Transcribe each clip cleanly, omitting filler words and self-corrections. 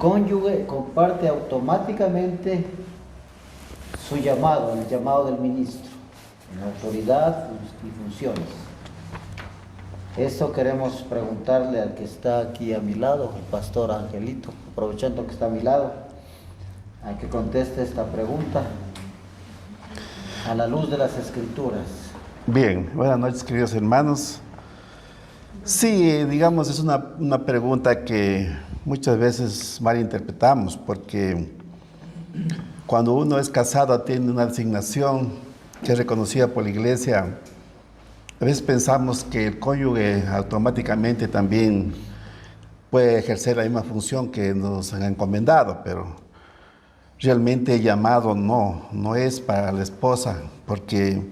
cónyuge comparte automáticamente su llamado, el llamado del ministro, en autoridad y funciones. Eso queremos preguntarle al que está aquí a mi lado, el pastor Angelito, aprovechando que está a mi lado, a que conteste esta pregunta a la luz de las Escrituras. Bien, buenas noches, queridos hermanos. Sí, digamos, es una pregunta que muchas veces malinterpretamos, porque cuando uno es casado tiene una asignación que es reconocida por la iglesia. A veces pensamos que el cónyuge automáticamente también puede ejercer la misma función que nos han encomendado, pero realmente el llamado no es para la esposa, porque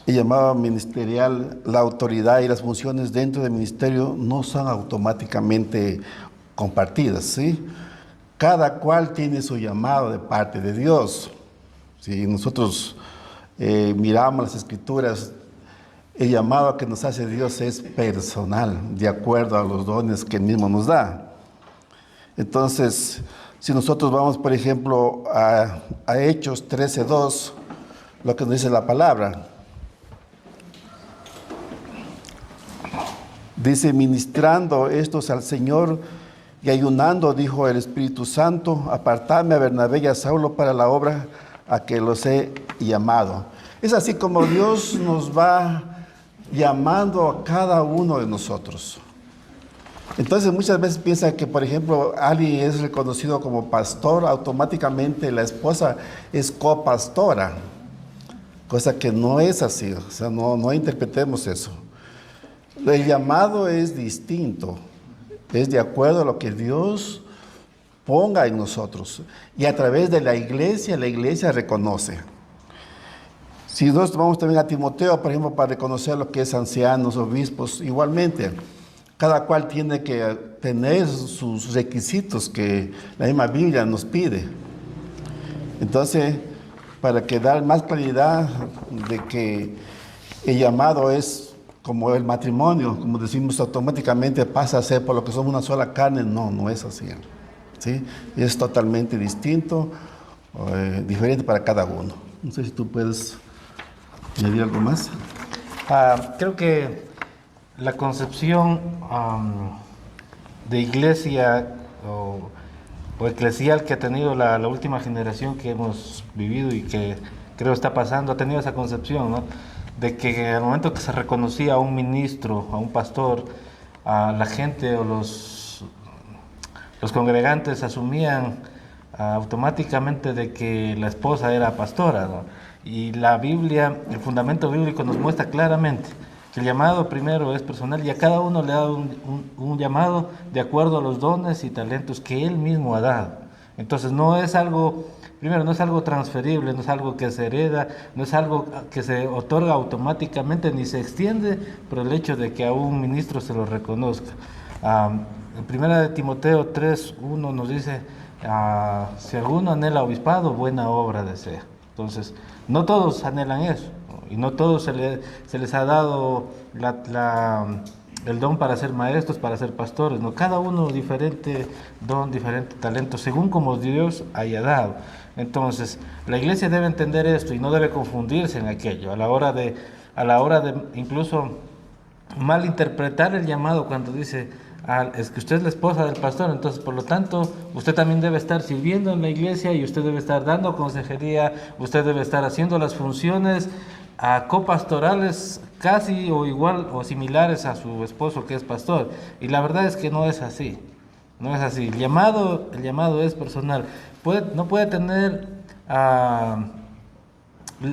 el llamado ministerial, la autoridad y las funciones dentro del ministerio no son automáticamente compartidas, ¿sí? Cada cual tiene su llamado de parte de Dios. Si nosotros miramos las Escrituras, el llamado que nos hace Dios es personal, de acuerdo a los dones que Él mismo nos da. Entonces, si nosotros vamos, por ejemplo, a Hechos 13:2, lo que nos dice la palabra, dice: ministrando estos al Señor y ayunando, dijo el Espíritu Santo, apartadme a Bernabé y a Saulo para la obra a que los he llamado. Es así como Dios nos va llamando a cada uno de nosotros. Entonces muchas veces piensan que, por ejemplo, alguien es reconocido como pastor, automáticamente la esposa es copastora, cosa que no es así. O sea, no interpretemos eso. El llamado es distinto, es de acuerdo a lo que Dios ponga en nosotros, y a través de la iglesia reconoce. Si nosotros vamos también a Timoteo, por ejemplo, para reconocer lo que es ancianos, obispos, igualmente, cada cual tiene que tener sus requisitos que la misma Biblia nos pide. Entonces, para que dar más claridad de que el llamado es como el matrimonio, como decimos, automáticamente pasa a ser por lo que somos una sola carne, no es así, ¿sí? Es totalmente distinto, diferente para cada uno. No sé si tú puedes añadir algo más. Creo que la concepción de iglesia o eclesial que ha tenido la última generación que hemos vivido y que creo está pasando, ha tenido esa concepción, ¿no? De que al momento que se reconocía a un ministro, a un pastor, a la gente o los congregantes asumían automáticamente de que la esposa era pastora, ¿no? Y la Biblia, el fundamento bíblico nos muestra claramente que el llamado primero es personal y a cada uno le ha dado un llamado de acuerdo a los dones y talentos que Él mismo ha dado. Entonces no es algo, primero, no es algo transferible, no es algo que se hereda, no es algo que se otorga automáticamente ni se extiende por el hecho de que a un ministro se lo reconozca. En primera de Timoteo 3:1 nos dice, si alguno anhela obispado, buena obra desea. Entonces, no todos anhelan eso, ¿no? Y no todos se les ha dado el don para ser maestros, para ser pastores, ¿no? Cada uno diferente don, diferente talento, según como Dios haya dado. Entonces, la iglesia debe entender esto y no debe confundirse en aquello, a la hora de incluso malinterpretar el llamado cuando dice, es que usted es la esposa del pastor, entonces por lo tanto usted también debe estar sirviendo en la iglesia y usted debe estar dando consejería, usted debe estar haciendo las funciones copastorales casi o igual o similares a su esposo que es pastor. Y la verdad es que no es así, no es así. El llamado es personal. No puede tener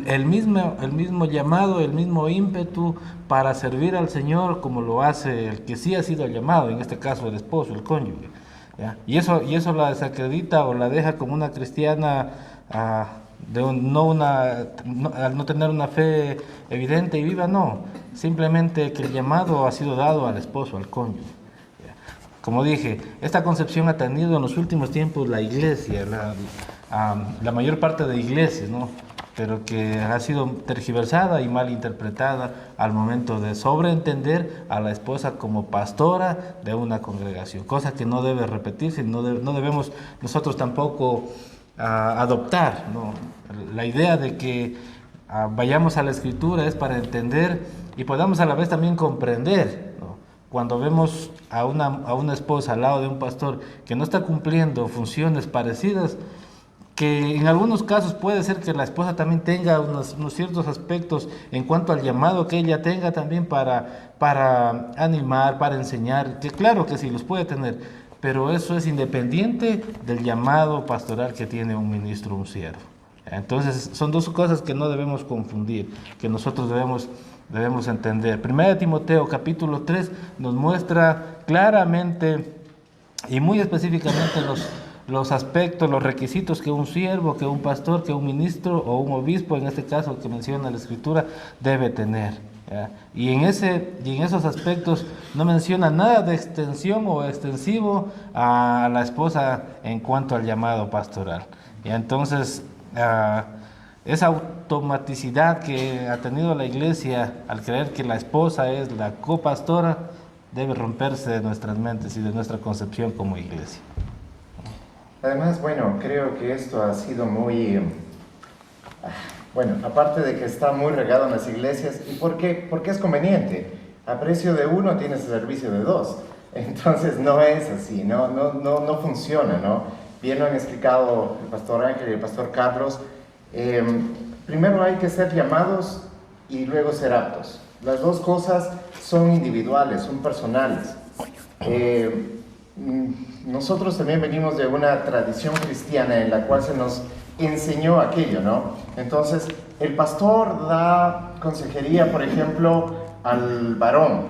el mismo llamado, el mismo ímpetu para servir al Señor como lo hace el que sí ha sido llamado, en este caso el esposo, el cónyuge, ¿ya? Y eso la desacredita o la deja como una cristiana al no tener una fe evidente y viva, no. Simplemente que el llamado ha sido dado al esposo, al cónyuge. Como dije, esta concepción ha tenido en los últimos tiempos la iglesia, la mayor parte de iglesias, ¿no? pero que ha sido tergiversada y mal interpretada al momento de sobreentender a la esposa como pastora de una congregación, cosa que no debe repetirse, no debemos nosotros tampoco adoptar, ¿no? La idea de que vayamos a la Escritura es para entender y podamos a la vez también comprender, ¿no? Cuando vemos a una esposa al lado de un pastor que no está cumpliendo funciones parecidas, que en algunos casos puede ser que la esposa también tenga unos ciertos aspectos en cuanto al llamado que ella tenga también para animar, para enseñar, que claro que sí los puede tener, pero eso es independiente del llamado pastoral que tiene un ministro, un siervo. Entonces son dos cosas que no debemos confundir, que nosotros debemos entender. Primera de Timoteo capítulo 3 nos muestra claramente y muy específicamente los aspectos, los requisitos que un siervo, que un pastor, que un ministro o un obispo, en este caso que menciona la Escritura, debe tener, ¿ya? Y en esos aspectos no menciona nada de extensión o extensivo a la esposa en cuanto al llamado pastoral. Y entonces esa automaticidad que ha tenido la iglesia al creer que la esposa es la copastora debe romperse de nuestras mentes y de nuestra concepción como iglesia. Además, bueno, creo que esto ha sido muy, bueno, aparte de que está muy regado en las iglesias, ¿y por qué? Porque es conveniente. A precio de uno tienes el servicio de dos. Entonces no es así, no funciona, ¿no? Bien lo han explicado el pastor Ángel y el pastor Carlos. Primero hay que ser llamados y luego ser aptos. Las dos cosas son individuales, son personales. Nosotros también venimos de una tradición cristiana en la cual se nos enseñó aquello, ¿no? Entonces, el pastor da consejería, por ejemplo, al varón,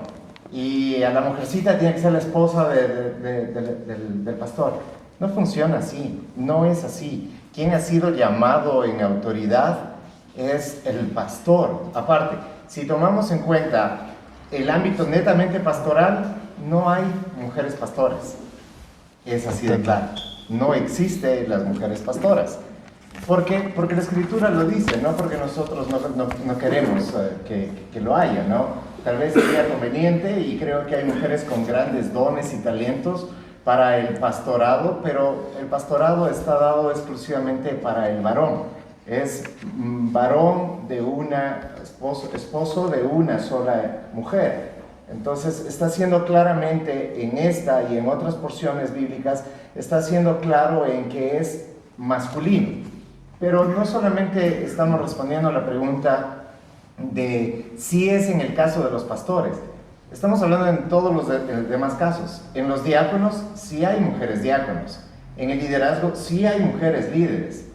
y a la mujercita tiene que ser la esposa del pastor. No funciona así, no es así. Quien ha sido llamado en autoridad es el pastor. Aparte, si tomamos en cuenta el ámbito netamente pastoral, no hay mujeres pastoras. Es así de claro. No existen las mujeres pastoras. ¿Por qué? Porque la Escritura lo dice, no porque nosotros no queremos que lo haya, ¿no? Tal vez sería conveniente, y creo que hay mujeres con grandes dones y talentos para el pastorado, pero el pastorado está dado exclusivamente para el varón. Es varón de una, esposo de una sola mujer. Entonces está siendo claramente en esta y en otras porciones bíblicas, está siendo claro en que es masculino. Pero no solamente estamos respondiendo a la pregunta de si es en el caso de los pastores, estamos hablando en todos los demás casos. En los diáconos sí hay mujeres diáconos, en el liderazgo sí hay mujeres líderes,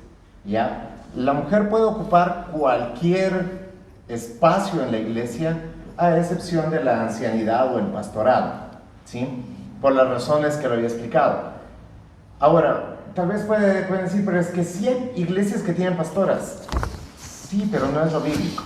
¿ya? La mujer puede ocupar cualquier espacio en la iglesia, a excepción de la ancianidad o el pastorado, ¿sí? Por las razones que lo había explicado. Ahora, tal vez pueden decir, pero es que sí hay iglesias que tienen pastoras. Sí, pero no es lo bíblico,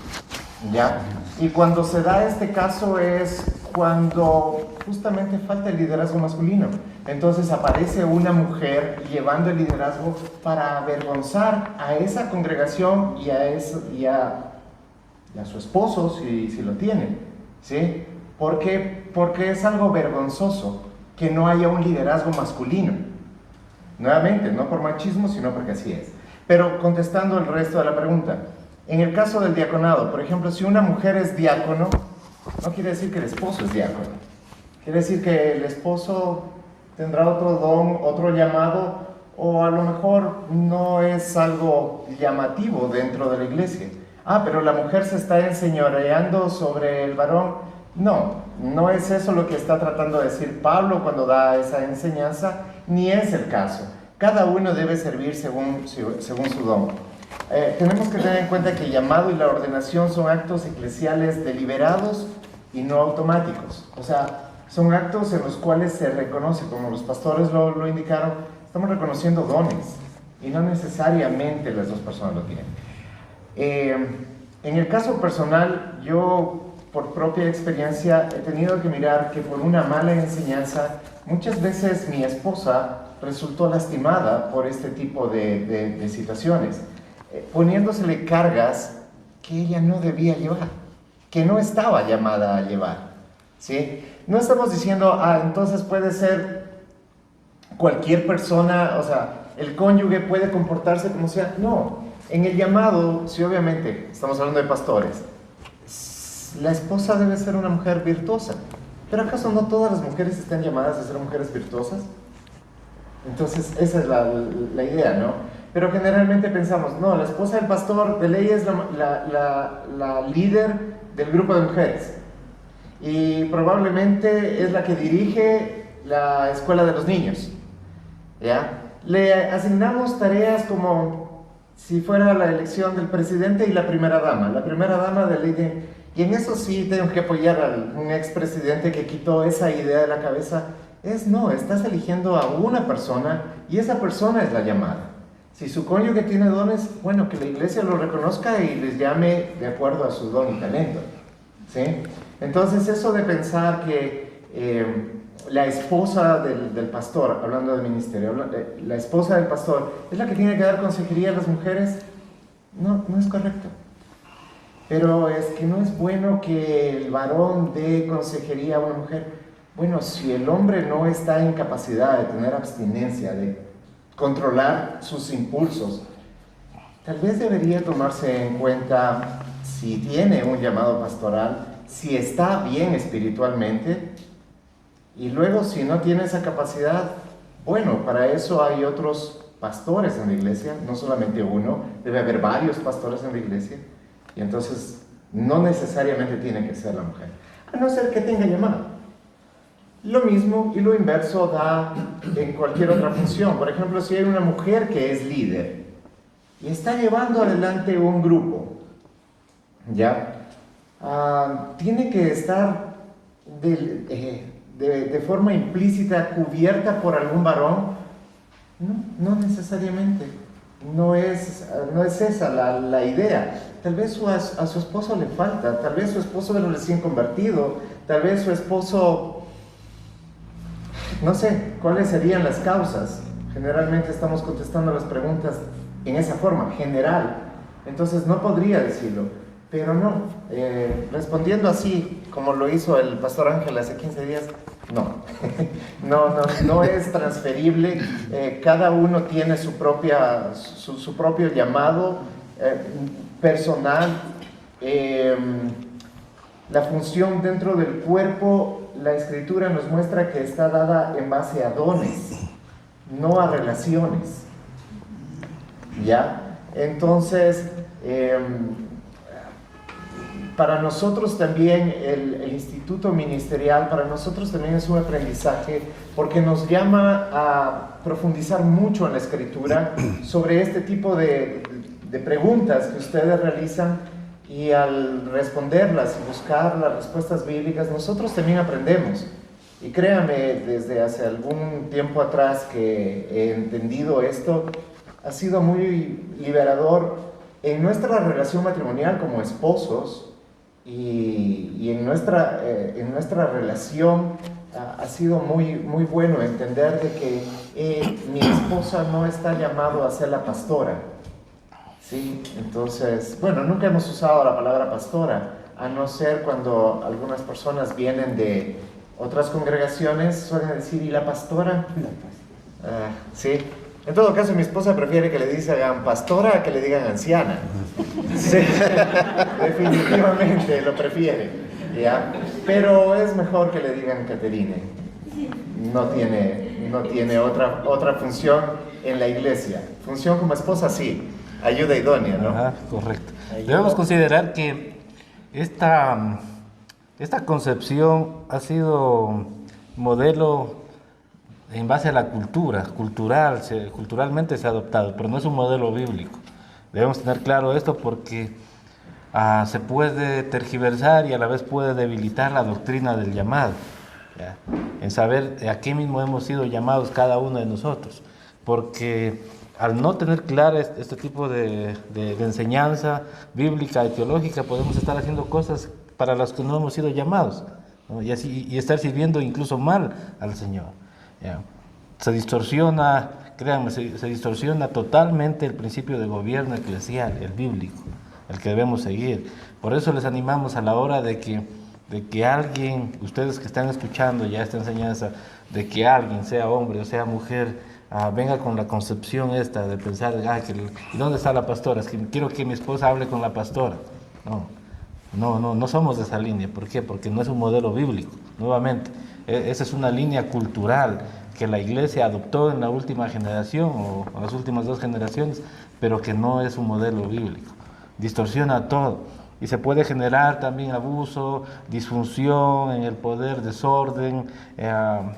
¿ya? Y cuando se da este caso es cuando justamente falta el liderazgo masculino. Entonces aparece una mujer llevando el liderazgo para avergonzar a esa congregación y a su esposo, si lo tiene, ¿sí? ¿Por qué? Porque es algo vergonzoso que no haya un liderazgo masculino. Nuevamente, no por machismo, sino porque así es. Pero contestando el resto de la pregunta, en el caso del diaconado, por ejemplo, si una mujer es diácono, no quiere decir que el esposo es diácono. Quiere decir que el esposo tendrá otro don, otro llamado, o a lo mejor no es algo llamativo dentro de la iglesia. Pero la mujer se está enseñoreando sobre el varón. No es eso lo que está tratando de decir Pablo cuando da esa enseñanza, ni es el caso. Cada uno debe servir según su don. Tenemos que tener en cuenta que el llamado y la ordenación son actos eclesiales deliberados y no automáticos. O sea, son actos en los cuales se reconoce, como los pastores lo indicaron, estamos reconociendo dones y no necesariamente las dos personas lo tienen. En el caso personal, yo por propia experiencia he tenido que mirar que por una mala enseñanza, muchas veces mi esposa resultó lastimada por este tipo de situaciones. poniéndosele cargas que ella no debía llevar, que no estaba llamada a llevar, ¿sí? No estamos diciendo, entonces puede ser cualquier persona, o sea, el cónyuge puede comportarse como sea. No, en el llamado, sí, obviamente, estamos hablando de pastores, la esposa debe ser una mujer virtuosa. ¿Pero acaso no todas las mujeres están llamadas a ser mujeres virtuosas? Entonces, esa es la idea, ¿no? Pero generalmente pensamos, no, la esposa del pastor de ley es la líder del grupo de mujeres. Y probablemente es la que dirige la escuela de los niños, ¿ya? Le asignamos tareas como si fuera la elección del presidente y la primera dama. La primera dama de ley y en eso sí tengo que apoyar a un expresidente que quitó esa idea de la cabeza. No, estás eligiendo a una persona y esa persona es la llamada. Si su cónyuge tiene dones, bueno, que la iglesia lo reconozca y les llame de acuerdo a su don y talento, ¿sí? Entonces eso de pensar que la esposa del pastor, hablando del ministerio, la esposa del pastor es la que tiene que dar consejería a las mujeres, no es correcto. Pero es que no es bueno que el varón dé consejería a una mujer. Bueno, si el hombre no está en capacidad de tener abstinencia, de controlar sus impulsos, tal vez debería tomarse en cuenta si tiene un llamado pastoral, si está bien espiritualmente, y luego si no tiene esa capacidad, bueno, para eso hay otros pastores en la iglesia, no solamente uno, debe haber varios pastores en la iglesia, y entonces no necesariamente tiene que ser la mujer, a no ser que tenga llamado. Lo mismo y lo inverso da en cualquier otra función. Por ejemplo, si hay una mujer que es líder y está llevando adelante un grupo, ¿ya? Tiene que estar de forma implícita cubierta por algún varón. No necesariamente. No es esa la idea. Tal vez a su esposo le falta, tal vez su esposo es recién convertido, tal vez su esposo... No sé cuáles serían las causas. Generalmente estamos contestando las preguntas en esa forma, general. Entonces no podría decirlo, pero no. Respondiendo así, como lo hizo el pastor Ángel hace 15 días, no. no es transferible. Cada uno tiene su propio llamado personal. La función dentro del cuerpo, la Escritura nos muestra que está dada en base a dones, no a relaciones. ¿Ya? Entonces, para nosotros también el instituto ministerial, para nosotros también es un aprendizaje porque nos llama a profundizar mucho en la Escritura sobre este tipo de preguntas que ustedes realizan. Y al responderlas y buscar las respuestas bíblicas, nosotros también aprendemos. Y créanme, desde hace algún tiempo atrás que he entendido esto, ha sido muy liberador en nuestra relación matrimonial como esposos y en nuestra relación. Ha sido muy, muy bueno entender de que mi esposa no está llamada a ser la pastora. Sí, entonces, bueno, nunca hemos usado la palabra pastora, a no ser cuando algunas personas vienen de otras congregaciones, suelen decir, ¿y la pastora? Sí, en todo caso mi esposa prefiere que le digan pastora a que le digan anciana. Sí, definitivamente lo prefiere, ¿ya? Pero es mejor que le digan Caterine, no tiene otra función en la iglesia, función como esposa sí. Ayuda idónea, ¿no? Ajá, correcto. Debemos considerar que esta concepción ha sido modelo en base a la culturalmente se ha adoptado, pero no es un modelo bíblico. Debemos tener claro esto porque se puede tergiversar y a la vez puede debilitar la doctrina del llamado, ¿ya? En saber a qué mismo hemos sido llamados cada uno de nosotros, porque al no tener clara este tipo de enseñanza bíblica y teológica, podemos estar haciendo cosas para las que no hemos sido llamados, ¿no? Y estar sirviendo incluso mal al Señor, ¿ya? Se distorsiona créanme, se distorsiona totalmente el principio de gobierno eclesial, el bíblico, el que debemos seguir. Por eso les animamos a la hora de que alguien, ustedes que están escuchando ya esta enseñanza, de que alguien, sea hombre o sea mujer, venga con la concepción esta de pensar, ¿y dónde está la pastora? Es que quiero que mi esposa hable con la pastora. No somos de esa línea. ¿Por qué? Porque no es un modelo bíblico. Nuevamente, esa es una línea cultural que la iglesia adoptó en la última generación o en las últimas 2 generaciones, pero que no es un modelo bíblico. Distorsiona todo. Y se puede generar también abuso, disfunción en el poder, desorden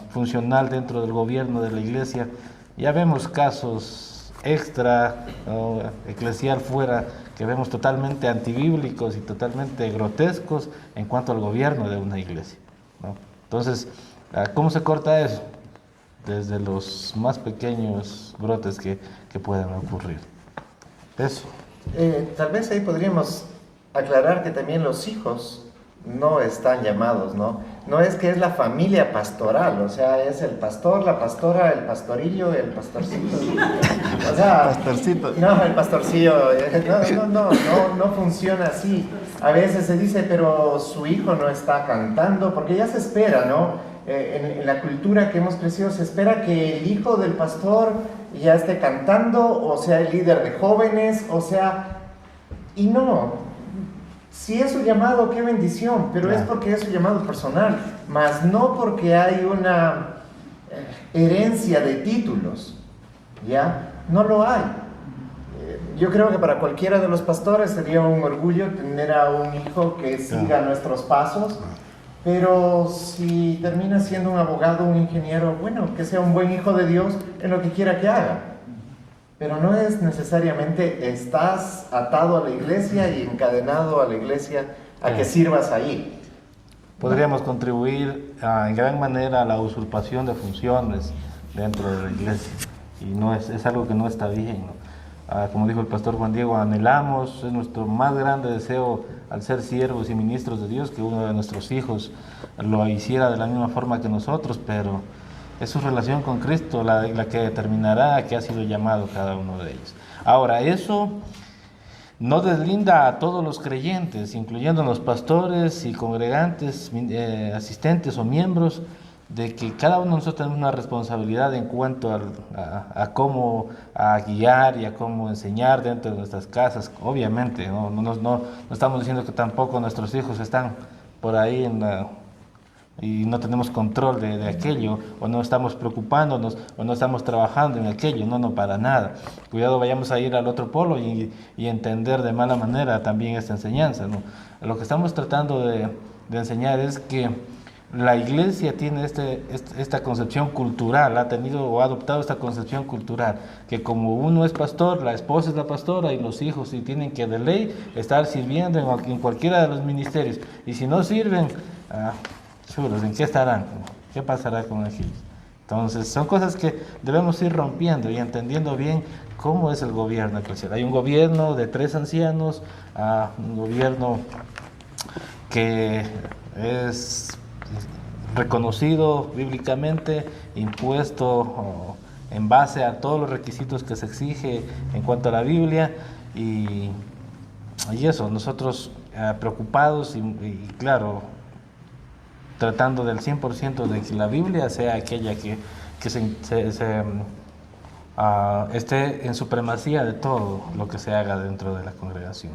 funcional dentro del gobierno de la iglesia. Ya vemos casos extra, eclesial fuera, que vemos totalmente antibíblicos y totalmente grotescos en cuanto al gobierno de una iglesia, ¿no? Entonces, ¿cómo se corta eso? Desde los más pequeños brotes que puedan ocurrir. Eso. Tal vez ahí podríamos aclarar que también los hijos no están llamados, ¿no? No es que es la familia pastoral, o sea, es el pastor, la pastora, el pastorillo, el pastorcito. O sea, Pastorcito. no, el pastorcillo, no funciona así. A veces se dice, pero su hijo no está cantando, porque ya se espera, ¿no? En la cultura que hemos crecido se espera que el hijo del pastor ya esté cantando, o sea, el líder de jóvenes, o sea, y no. Si es su llamado, qué bendición, pero es porque es su llamado personal, más no porque hay una herencia de títulos, ¿ya? No lo hay. Yo creo que para cualquiera de los pastores sería un orgullo tener a un hijo que siga nuestros pasos, pero si termina siendo un abogado, un ingeniero, bueno, que sea un buen hijo de Dios en lo que quiera que haga. Pero no es necesariamente estás atado a la iglesia y encadenado a la iglesia a que sirvas ahí. Podríamos contribuir en gran manera a la usurpación de funciones dentro de la iglesia, y no es algo que no está bien, ¿no? Como dijo el pastor Juan Diego, anhelamos, es nuestro más grande deseo al ser siervos y ministros de Dios, que uno de nuestros hijos lo hiciera de la misma forma que nosotros, pero es su relación con Cristo la que determinará a qué ha sido llamado cada uno de ellos. Ahora, eso no deslinda a todos los creyentes, incluyendo los pastores y congregantes, asistentes o miembros, de que cada uno de nosotros tenemos una responsabilidad en cuanto a cómo guiar y a cómo enseñar dentro de nuestras casas. Obviamente, no estamos diciendo que tampoco nuestros hijos están por ahí y no tenemos control de aquello, o no estamos preocupándonos, o no estamos trabajando en aquello, no, para nada. Cuidado, vayamos a ir al otro polo y entender de mala manera también esta enseñanza, ¿no? Lo que estamos tratando de enseñar es que la iglesia tiene esta concepción cultural, ha tenido o ha adoptado esta concepción cultural, que como uno es pastor, la esposa es la pastora y los hijos sí tienen que de ley estar sirviendo en cualquiera de los ministerios, y si no sirven, chulos, ¿en qué estarán? ¿Qué pasará con ellos? Entonces, son cosas que debemos ir rompiendo y entendiendo bien cómo es el gobierno eclesial. Hay un gobierno de 3 ancianos, un gobierno que es reconocido bíblicamente, impuesto en base a todos los requisitos que se exige en cuanto a la Biblia, y eso, nosotros preocupados y claro, tratando del 100% de que la Biblia sea aquella que esté en supremacía de todo lo que se haga dentro de la congregación.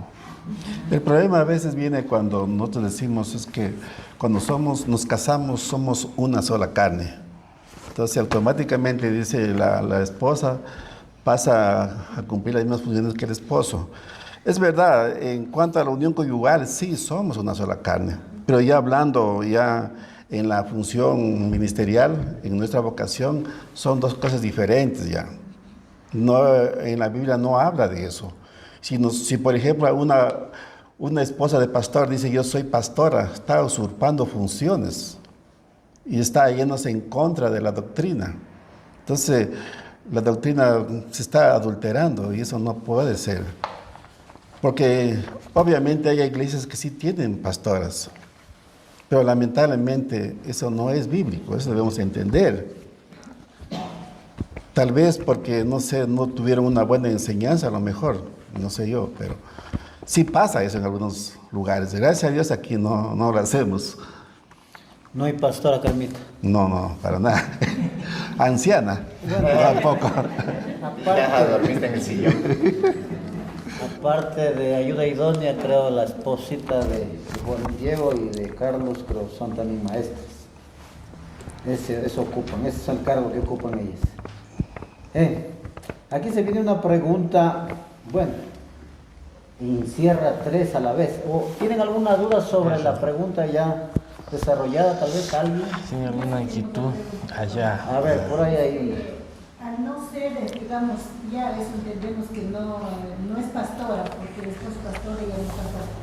El problema a veces viene cuando nosotros decimos es que cuando nos casamos somos una sola carne. Entonces automáticamente dice la esposa pasa a cumplir las mismas funciones que el esposo. Es verdad, en cuanto a la unión conyugal, sí somos una sola carne, pero ya hablando ya en la función ministerial, en nuestra vocación, son 2 cosas diferentes ya. No, en la Biblia no habla de eso. Si por ejemplo una esposa de pastor dice yo soy pastora, está usurpando funciones y está yéndose en contra de la doctrina. Entonces la doctrina se está adulterando y eso no puede ser. Porque obviamente hay iglesias que sí tienen pastoras, pero lamentablemente eso no es bíblico, eso debemos entender. Tal vez porque, no sé, no tuvieron una buena enseñanza, a lo mejor, no sé yo, pero sí pasa eso en algunos lugares. Gracias a Dios aquí no lo hacemos. No hay pastora Carmita. No, para nada. Anciana, tampoco. Ya dormiste en el sillón. Aparte de ayuda idónea, creo la esposita de Juan Diego y de Carlos, creo son también maestras. Eso ocupan, ese es el cargo que ocupan ellas. Aquí se viene una pregunta, bueno, encierra tres a la vez. ¿O tienen alguna duda sobre la pregunta ya desarrollada, tal vez alguien? ¿Tiene alguna inquietud? Allá. A ver, por ahí hay. Al no ser, digamos, ya eso entendemos que no es pastora, porque después pastora ya no está pastora.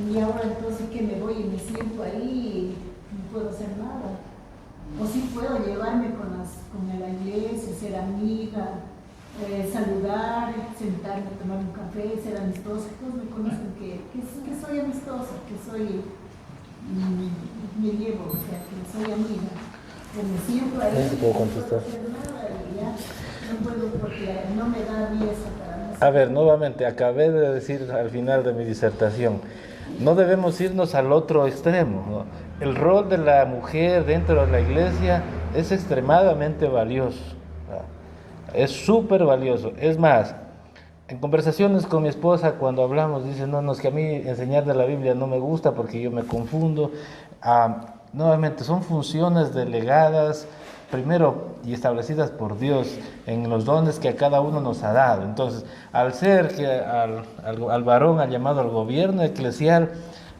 Y ahora entonces que me voy y me siento ahí y no puedo hacer nada. O sí puedo llevarme con la iglesia, ser amiga, saludar, sentarme, tomar un café, ser amistosa. Todos me conocen que soy amistosa, que soy, me llevo, o sea, que soy amiga. Que me siento ahí, Sí, puedo contestar. no puedo hacer nada y ya no puedo porque no me da risa para no. A ver, nuevamente, acabé de decir al final de mi disertación, no debemos irnos al otro extremo, ¿no? El rol de la mujer dentro de la iglesia es extremadamente valioso, ¿no? Es súper valioso. Es más, en conversaciones con mi esposa, cuando hablamos, dice, no, es que a mí enseñar de la Biblia no me gusta porque yo me confundo. Nuevamente, son funciones delegadas, primero, y establecidas por Dios en los dones que a cada uno nos ha dado. Entonces, al ser que al varón ha llamado al gobierno eclesial,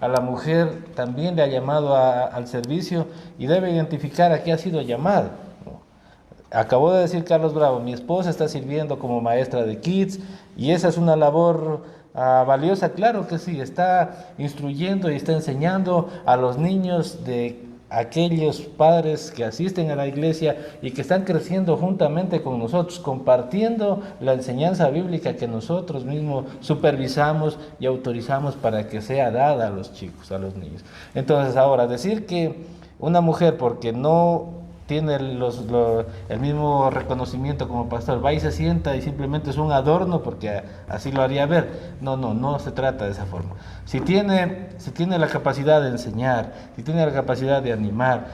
a la mujer también le ha llamado al servicio y debe identificar a qué ha sido llamado. Acabó de decir Carlos Bravo, mi esposa está sirviendo como maestra de kids y esa es una labor valiosa, claro que sí, está instruyendo y está enseñando a los niños de aquellos padres que asisten a la iglesia y que están creciendo juntamente con nosotros, compartiendo la enseñanza bíblica que nosotros mismos supervisamos y autorizamos para que sea dada a los chicos, a los niños. Entonces ahora, decir que una mujer porque no tiene el mismo reconocimiento como pastor, va y se sienta y simplemente es un adorno porque así lo haría ver. No se trata de esa forma. Si tiene la capacidad de enseñar, si tiene la capacidad de animar,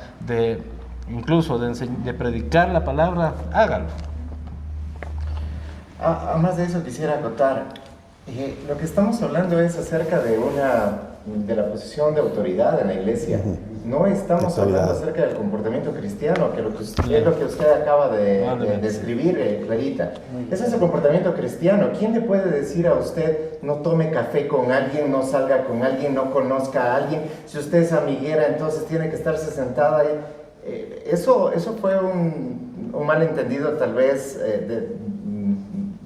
incluso de predicar la palabra, hágalo. Además de eso quisiera acotar, lo que estamos hablando es acerca de la posición de autoridad en la iglesia. No estamos hablando acerca del comportamiento cristiano, que es lo que usted acaba de describir, Clarita. Ese es el comportamiento cristiano. ¿Quién le puede decir a usted no tome café con alguien, no salga con alguien, no conozca a alguien? Si usted es amiguera, entonces tiene que estarse sentada ahí. Eso fue un malentendido tal vez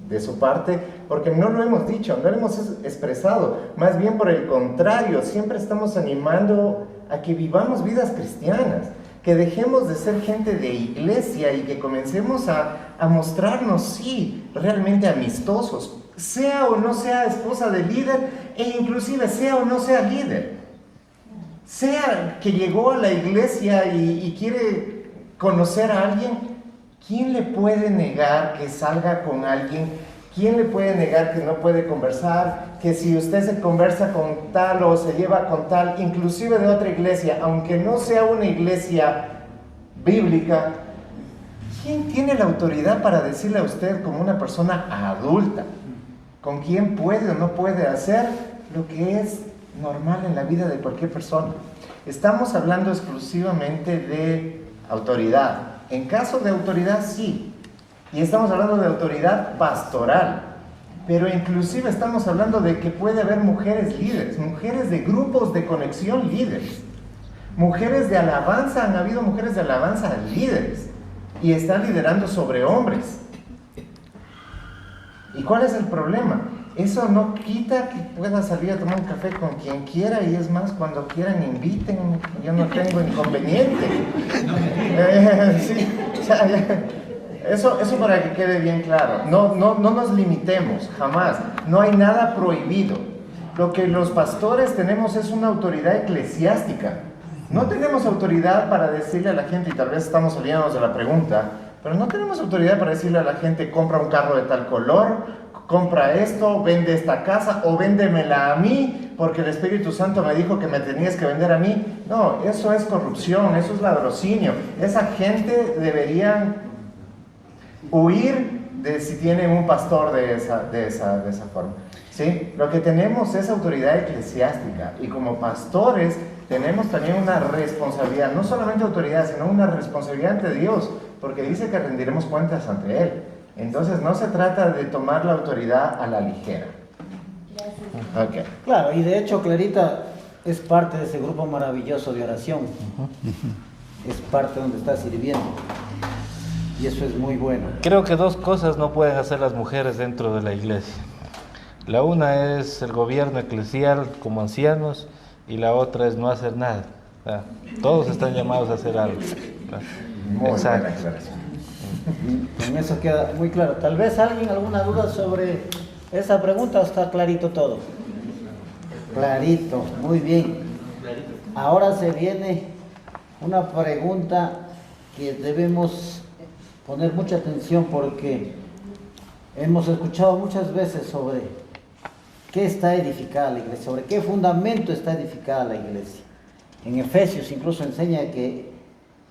de su parte, porque no lo hemos dicho, no lo hemos expresado. Más bien por el contrario, siempre estamos animando a que vivamos vidas cristianas, que dejemos de ser gente de iglesia y que comencemos a mostrarnos, sí, realmente amistosos, sea o no sea esposa de líder, e inclusive sea o no sea líder, sea que llegó a la iglesia y quiere conocer a alguien. ¿Quién le puede negar que salga con alguien? ¿Quién le puede negar que no puede conversar? Que si usted se conversa con tal o se lleva con tal, inclusive de otra iglesia, aunque no sea una iglesia bíblica, ¿quién tiene la autoridad para decirle a usted como una persona adulta con quién puede o no puede hacer lo que es normal en la vida de cualquier persona? Estamos hablando exclusivamente de autoridad. En caso de autoridad, sí. Y estamos hablando de autoridad pastoral. Pero inclusive estamos hablando de que puede haber mujeres líderes, mujeres de grupos de conexión líderes. Mujeres de alabanza, han habido mujeres de alabanza líderes. Y están liderando sobre hombres. ¿Y cuál es el problema? Eso no quita que pueda salir a tomar un café con quien quiera, y es más, cuando quieran inviten, yo no tengo inconveniente. Sí, eso para que quede bien claro. No nos limitemos, jamás. No hay nada prohibido. Lo que los pastores tenemos es una autoridad eclesiástica. No tenemos autoridad para decirle a la gente, y tal vez estamos olvidándonos de la pregunta, pero no tenemos autoridad para decirle a la gente, compra un carro de tal color, compra esto, vende esta casa o véndemela a mí porque el Espíritu Santo me dijo que me tenías que vender a mí. No, eso es corrupción, eso es ladrocinio. Esa gente debería huir de si tienen un pastor de esa forma. ¿Sí? Lo que tenemos es autoridad eclesiástica y como pastores tenemos también una responsabilidad, no solamente autoridad, sino una responsabilidad ante Dios, porque dice que rendiremos cuentas ante Él. Entonces no se trata de tomar la autoridad a la ligera. Okay. Claro, y de hecho Clarita es parte de ese grupo maravilloso de oración. Es parte donde está sirviendo. Y eso es muy bueno. Creo que dos cosas no pueden hacer las mujeres dentro de la iglesia. La una es el gobierno eclesial como ancianos y la otra es no hacer nada. Todos están llamados a hacer algo. Muy Exacto. buena aclaración. Con eso queda muy claro. Tal vez alguien alguna duda sobre esa pregunta, ¿o está clarito todo? Clarito, muy bien. Ahora se viene una pregunta que debemos poner mucha atención porque hemos escuchado muchas veces sobre qué está edificada la iglesia, sobre qué fundamento está edificada la iglesia. En Efesios incluso enseña que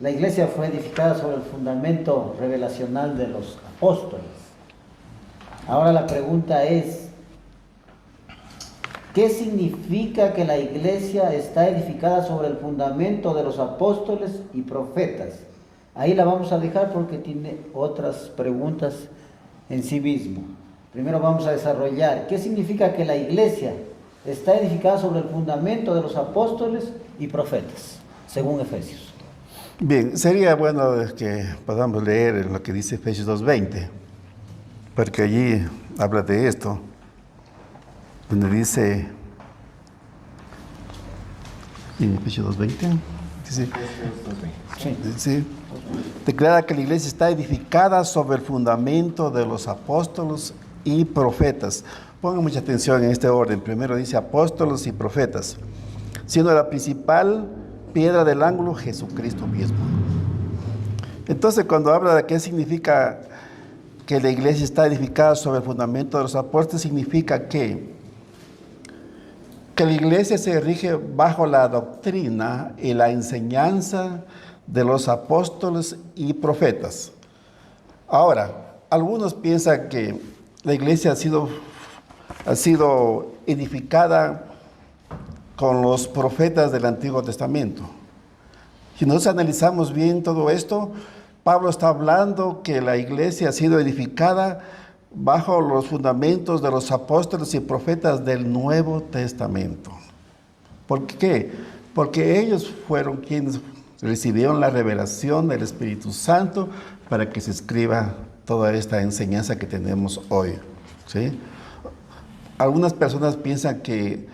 la iglesia fue edificada sobre el fundamento revelacional de los apóstoles. Ahora la pregunta es, ¿qué significa que la iglesia está edificada sobre el fundamento de los apóstoles y profetas? Ahí la vamos a dejar porque tiene otras preguntas en sí mismo. Primero vamos a desarrollar, ¿qué significa que la iglesia está edificada sobre el fundamento de los apóstoles y profetas, según Efesios? Bien, sería bueno que podamos leer lo que dice Efesios 2:20, porque allí habla de esto, donde dice, en Efesios 2:20, dice, declara que la iglesia está edificada sobre el fundamento de los apóstoles y profetas. Pongan mucha atención en este orden. Primero dice apóstoles y profetas, siendo la principal piedra del ángulo Jesucristo mismo. Entonces, cuando habla de qué significa que la iglesia está edificada sobre el fundamento de los apóstoles, significa que la iglesia se rige bajo la doctrina y la enseñanza de los apóstoles y profetas. Ahora, algunos piensan que la iglesia ha sido edificada con los profetas del Antiguo Testamento. Si nosotros analizamos bien todo esto, Pablo está hablando que la iglesia ha sido edificada bajo los fundamentos de los apóstoles y profetas del Nuevo Testamento. ¿Por qué? Porque ellos fueron quienes recibieron la revelación del Espíritu Santo para que se escriba toda esta enseñanza que tenemos hoy, ¿sí? Algunas personas piensan que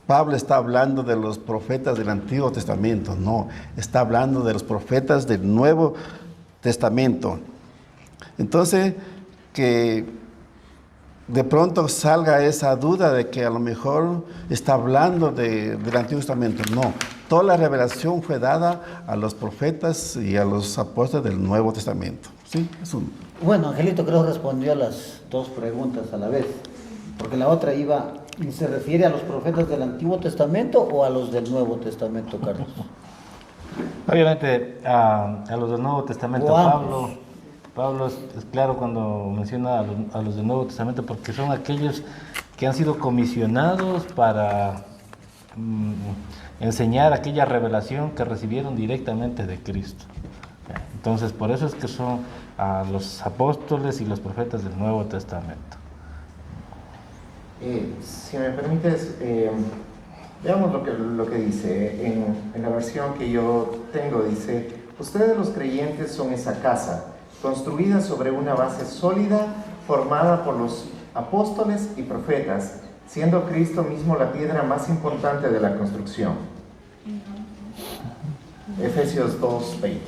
Pablo está hablando de los profetas del Antiguo Testamento. No, está hablando de los profetas del Nuevo Testamento. Entonces, que de pronto salga esa duda de que a lo mejor está hablando del Antiguo Testamento. No, toda la revelación fue dada a los profetas y a los apóstoles del Nuevo Testamento. ¿Sí? Bueno, Angelito creo que respondió a las dos preguntas a la vez, porque la otra ¿se refiere a los profetas del Antiguo Testamento o a los del Nuevo Testamento, Carlos? Obviamente a los del Nuevo Testamento. Pablo es claro cuando menciona a los del Nuevo Testamento, porque son aquellos que han sido comisionados para enseñar aquella revelación que recibieron directamente de Cristo. Entonces, por eso es que son los apóstoles y los profetas del Nuevo Testamento. Si me permites, veamos lo que dice. En la versión que yo tengo dice, ustedes los creyentes son esa casa, construida sobre una base sólida, formada por los apóstoles y profetas, siendo Cristo mismo la piedra más importante de la construcción. Efesios 2:20.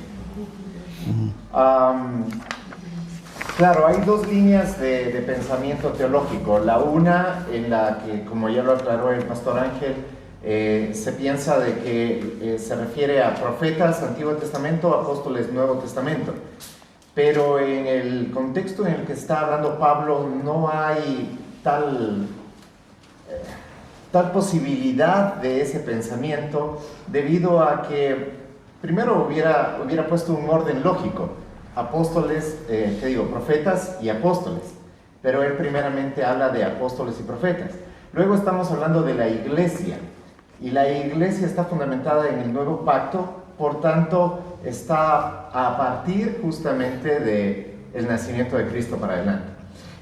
Claro, hay dos líneas de pensamiento teológico. La una, en la que, como ya lo aclaró el pastor Ángel, se piensa de que se refiere a profetas, Antiguo Testamento, apóstoles, Nuevo Testamento. pero en el contexto en el que está hablando Pablo no hay tal posibilidad de ese pensamiento, debido a que primero hubiera puesto un orden lógico: apóstoles, profetas y apóstoles, pero él primeramente habla de apóstoles y profetas. Luego estamos hablando de la iglesia, y la iglesia está fundamentada en el nuevo pacto, por tanto está a partir justamente del nacimiento de Cristo para adelante.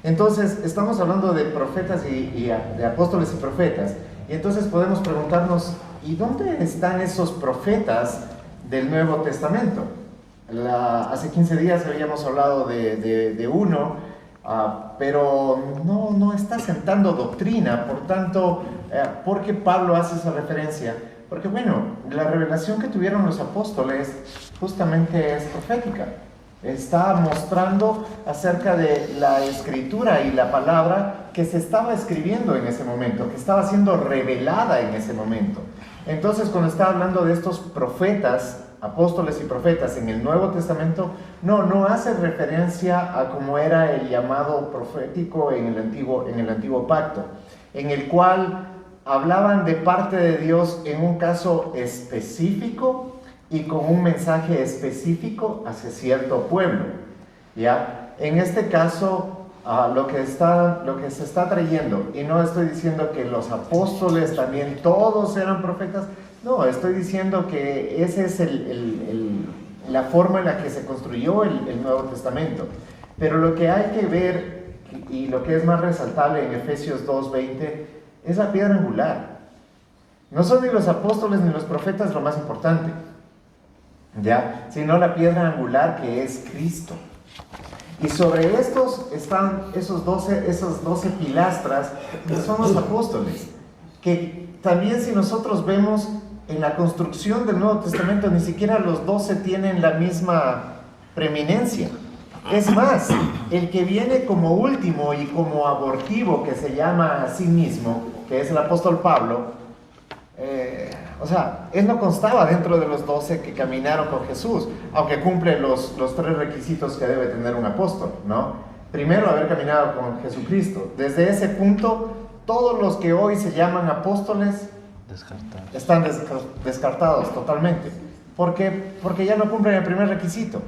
Entonces estamos hablando de profetas y de apóstoles y profetas, y entonces podemos preguntarnos, ¿y dónde están esos profetas del Nuevo Testamento? Hace 15 días habíamos hablado de uno, pero no está sentando doctrina. Por tanto, ¿por qué Pablo hace esa referencia? Porque bueno, la revelación que tuvieron los apóstoles justamente es profética. Está mostrando acerca de la escritura y la palabra que se estaba escribiendo en ese momento, que estaba siendo revelada en ese momento. Entonces, cuando está hablando de estos profetas, apóstoles y profetas en el Nuevo Testamento, no hace referencia a cómo era el llamado profético en el antiguo pacto, en el cual hablaban de parte de Dios en un caso específico y con un mensaje específico hacia cierto pueblo, ¿ya? En este caso, lo que se está trayendo, y no estoy diciendo que los apóstoles también todos eran profetas, no, estoy diciendo que esa es la forma en la que se construyó el Nuevo Testamento. Pero lo que hay que ver, y lo que es más resaltable en Efesios 2:20, es la piedra angular. No son ni los apóstoles ni los profetas lo más importante, ¿ya? Sino la piedra angular, que es Cristo. Y sobre estos están esas 12 pilastras, que son los apóstoles, que también, si nosotros vemos en la construcción del Nuevo Testamento, ni siquiera los 12 tienen la misma preeminencia. Es más, el que viene como último y como abortivo, que se llama a sí mismo, que es el apóstol Pablo, él no constaba dentro de los 12 que caminaron con Jesús, aunque cumple los 3 requisitos que debe tener un apóstol, ¿no? Primero, haber caminado con Jesucristo. Desde ese punto, todos los que hoy se llaman apóstoles están descartados totalmente. ¿Por qué? Porque ya no cumplen el primer requisito.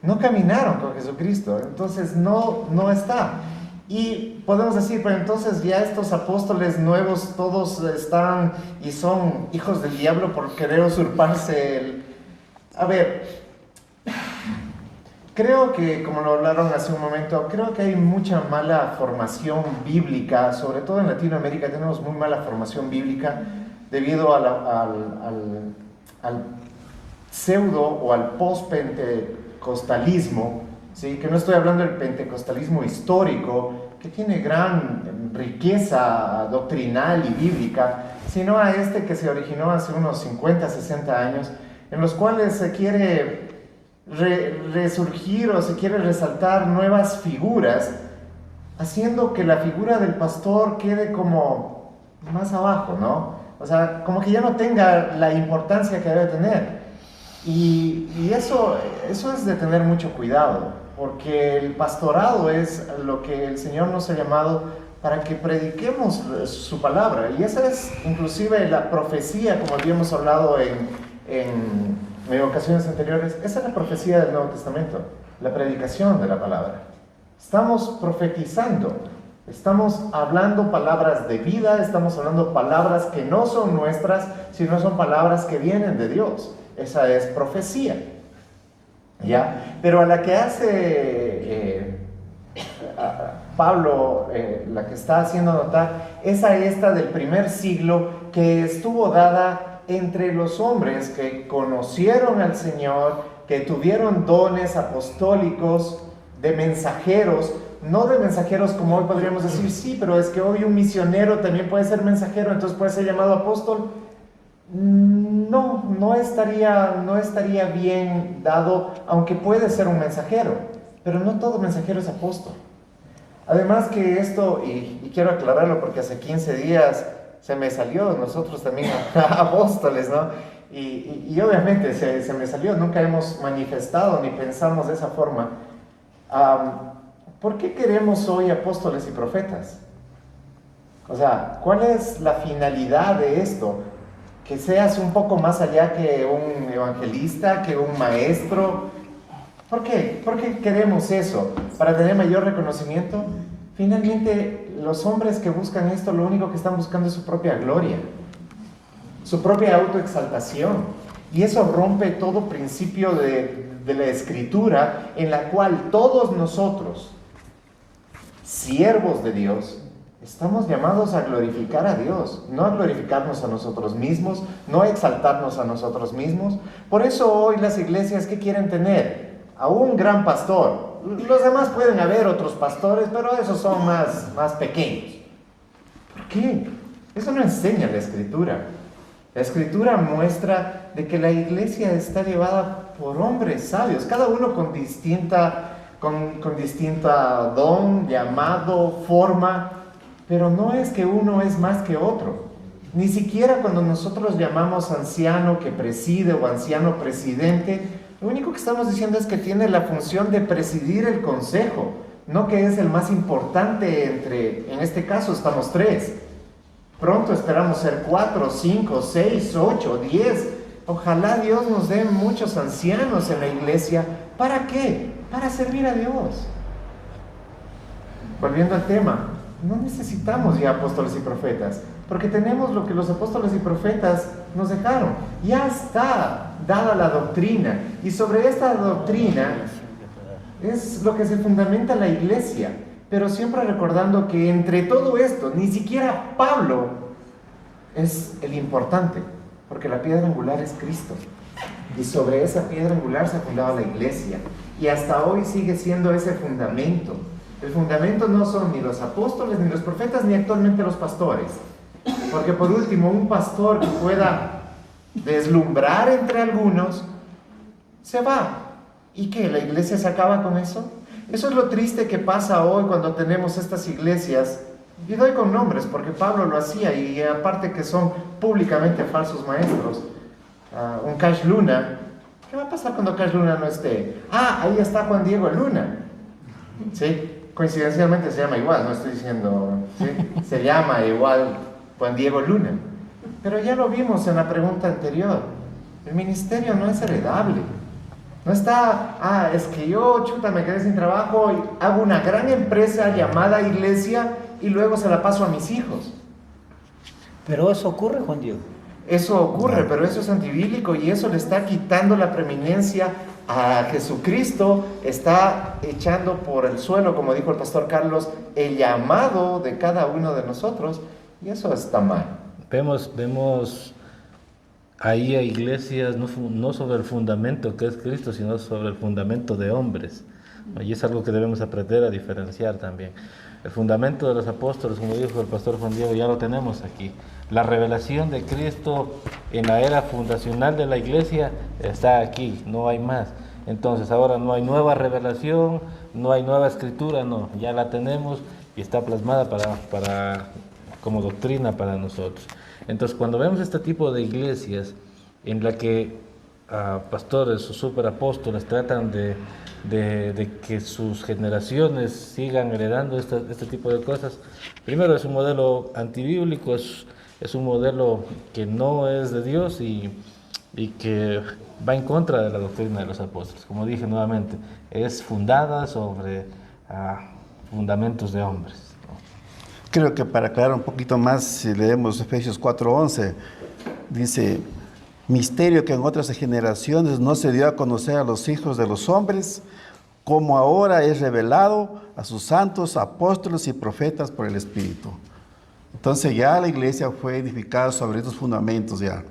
No caminaron con Jesucristo, entonces no está. Y podemos decir, pero entonces ya estos apóstoles nuevos todos están y son hijos del diablo por querer usurparse A ver, creo que, como lo hablaron hace un momento, creo que hay mucha mala formación bíblica, sobre todo en Latinoamérica tenemos muy mala formación bíblica debido al pseudo o al post-pentecostalismo, ¿sí? Que no estoy hablando del pentecostalismo histórico, que tiene gran riqueza doctrinal y bíblica, sino a este que se originó hace unos 50, 60 años, en los cuales se quiere resurgir o se quiere resaltar nuevas figuras, haciendo que la figura del pastor quede como más abajo, ¿no? O sea, como que ya no tenga la importancia que debe tener. Y eso es de tener mucho cuidado, porque el pastorado es lo que el Señor nos ha llamado para que prediquemos su palabra. Y esa es inclusive la profecía, como habíamos hablado en ocasiones anteriores. Esa es la profecía del Nuevo Testamento, la predicación de la palabra. Estamos profetizando, estamos hablando palabras de vida, estamos hablando palabras que no son nuestras, sino son palabras que vienen de Dios. Esa es profecía, ¿ya? Pero a la que hace Pablo, la que está haciendo notar, es a esta del primer siglo, que estuvo dada entre los hombres que conocieron al Señor, que tuvieron dones apostólicos, de mensajeros, no de mensajeros como hoy podríamos decir, sí, pero es que hoy un misionero también puede ser mensajero, entonces puede ser llamado apóstol. No estaría bien dado, aunque puede ser un mensajero, pero no todo mensajero es apóstol. Además que esto, y quiero aclararlo porque hace 15 días se me salió, nosotros también apóstoles, ¿no? y obviamente se me salió, nunca hemos manifestado ni pensamos de esa forma. ¿Por qué queremos hoy apóstoles y profetas? O sea, ¿cuál es la finalidad de esto? Que seas un poco más allá que un evangelista, que un maestro. ¿Por qué? ¿Por qué queremos eso? ¿Para tener mayor reconocimiento? Finalmente, los hombres que buscan esto, lo único que están buscando es su propia gloria, su propia autoexaltación. Y eso rompe todo principio de la Escritura, en la cual todos nosotros, siervos de Dios, estamos llamados a glorificar a Dios, no a glorificarnos a nosotros mismos, no a exaltarnos a nosotros mismos. Por eso hoy las iglesias, ¿qué quieren tener? A un gran pastor. Los demás pueden haber otros pastores, pero esos son más pequeños. ¿Por qué? Eso no enseña la Escritura. La Escritura muestra de que la iglesia está llevada por hombres sabios, cada uno con distinta don, llamado, forma, pero no es que uno es más que otro. Ni siquiera cuando nosotros llamamos anciano que preside o anciano presidente, lo único que estamos diciendo es que tiene la función de presidir el consejo, no que es el más importante en este caso estamos 3. Pronto esperamos ser 4, 5, 6, 8, 10. Ojalá Dios nos dé muchos ancianos en la iglesia. ¿Para qué? Para servir a Dios. Volviendo al tema, no necesitamos ya apóstoles y profetas, porque tenemos lo que los apóstoles y profetas nos dejaron. Ya está dada la doctrina, y sobre esta doctrina es lo que se fundamenta la iglesia, pero siempre recordando que entre todo esto, ni siquiera Pablo es el importante, porque la piedra angular es Cristo, y sobre esa piedra angular se ha fundado la iglesia, y hasta hoy sigue siendo ese fundamento. El fundamento no son ni los apóstoles, ni los profetas, ni actualmente los pastores, porque por último, un pastor que pueda deslumbrar entre algunos, se va. ¿Y qué? ¿La iglesia se acaba con eso? Eso es lo triste que pasa hoy cuando tenemos estas iglesias, y doy con nombres porque Pablo lo hacía, y aparte que son públicamente falsos maestros. Un Cash Luna, ¿qué va a pasar cuando Cash Luna no esté? Ahí está Juan Diego Luna. ¿Sí? Coincidencialmente se llama igual, no estoy diciendo, ¿sí? Se llama igual Juan Diego Luna. Pero ya lo vimos en la pregunta anterior. El ministerio no es heredable. No está, es que yo, me quedé sin trabajo y hago una gran empresa llamada iglesia y luego se la paso a mis hijos. Pero eso ocurre, Juan Diego. Eso ocurre, pero eso es antibíblico y eso le está quitando la preeminencia a Jesucristo, está echando por el suelo, como dijo el pastor Carlos, el llamado de cada uno de nosotros, y eso está mal. Vemos ahí a iglesias no sobre el fundamento que es Cristo, sino sobre el fundamento de hombres. Y es algo que debemos aprender a diferenciar también. El fundamento de los apóstoles, como dijo el pastor Juan Diego, ya lo tenemos aquí. La revelación de Cristo en la era fundacional de la iglesia está aquí, no hay más. Entonces ahora no hay nueva revelación, no hay nueva escritura, no, ya la tenemos y está plasmada como doctrina para nosotros. Entonces cuando vemos este tipo de iglesias en la que pastores o superapóstoles tratan de que sus generaciones sigan heredando este tipo de cosas, primero es un modelo antibíblico, es un modelo que no es de Dios y que va en contra de la doctrina de los apóstoles. Como dije nuevamente, es fundada sobre fundamentos de hombres. Creo que para aclarar un poquito más, si leemos Efesios 4:11, dice: misterio que en otras generaciones no se dio a conocer a los hijos de los hombres, como ahora es revelado a sus santos apóstoles y profetas por el Espíritu. Entonces ya la iglesia fue edificada sobre estos fundamentos ya,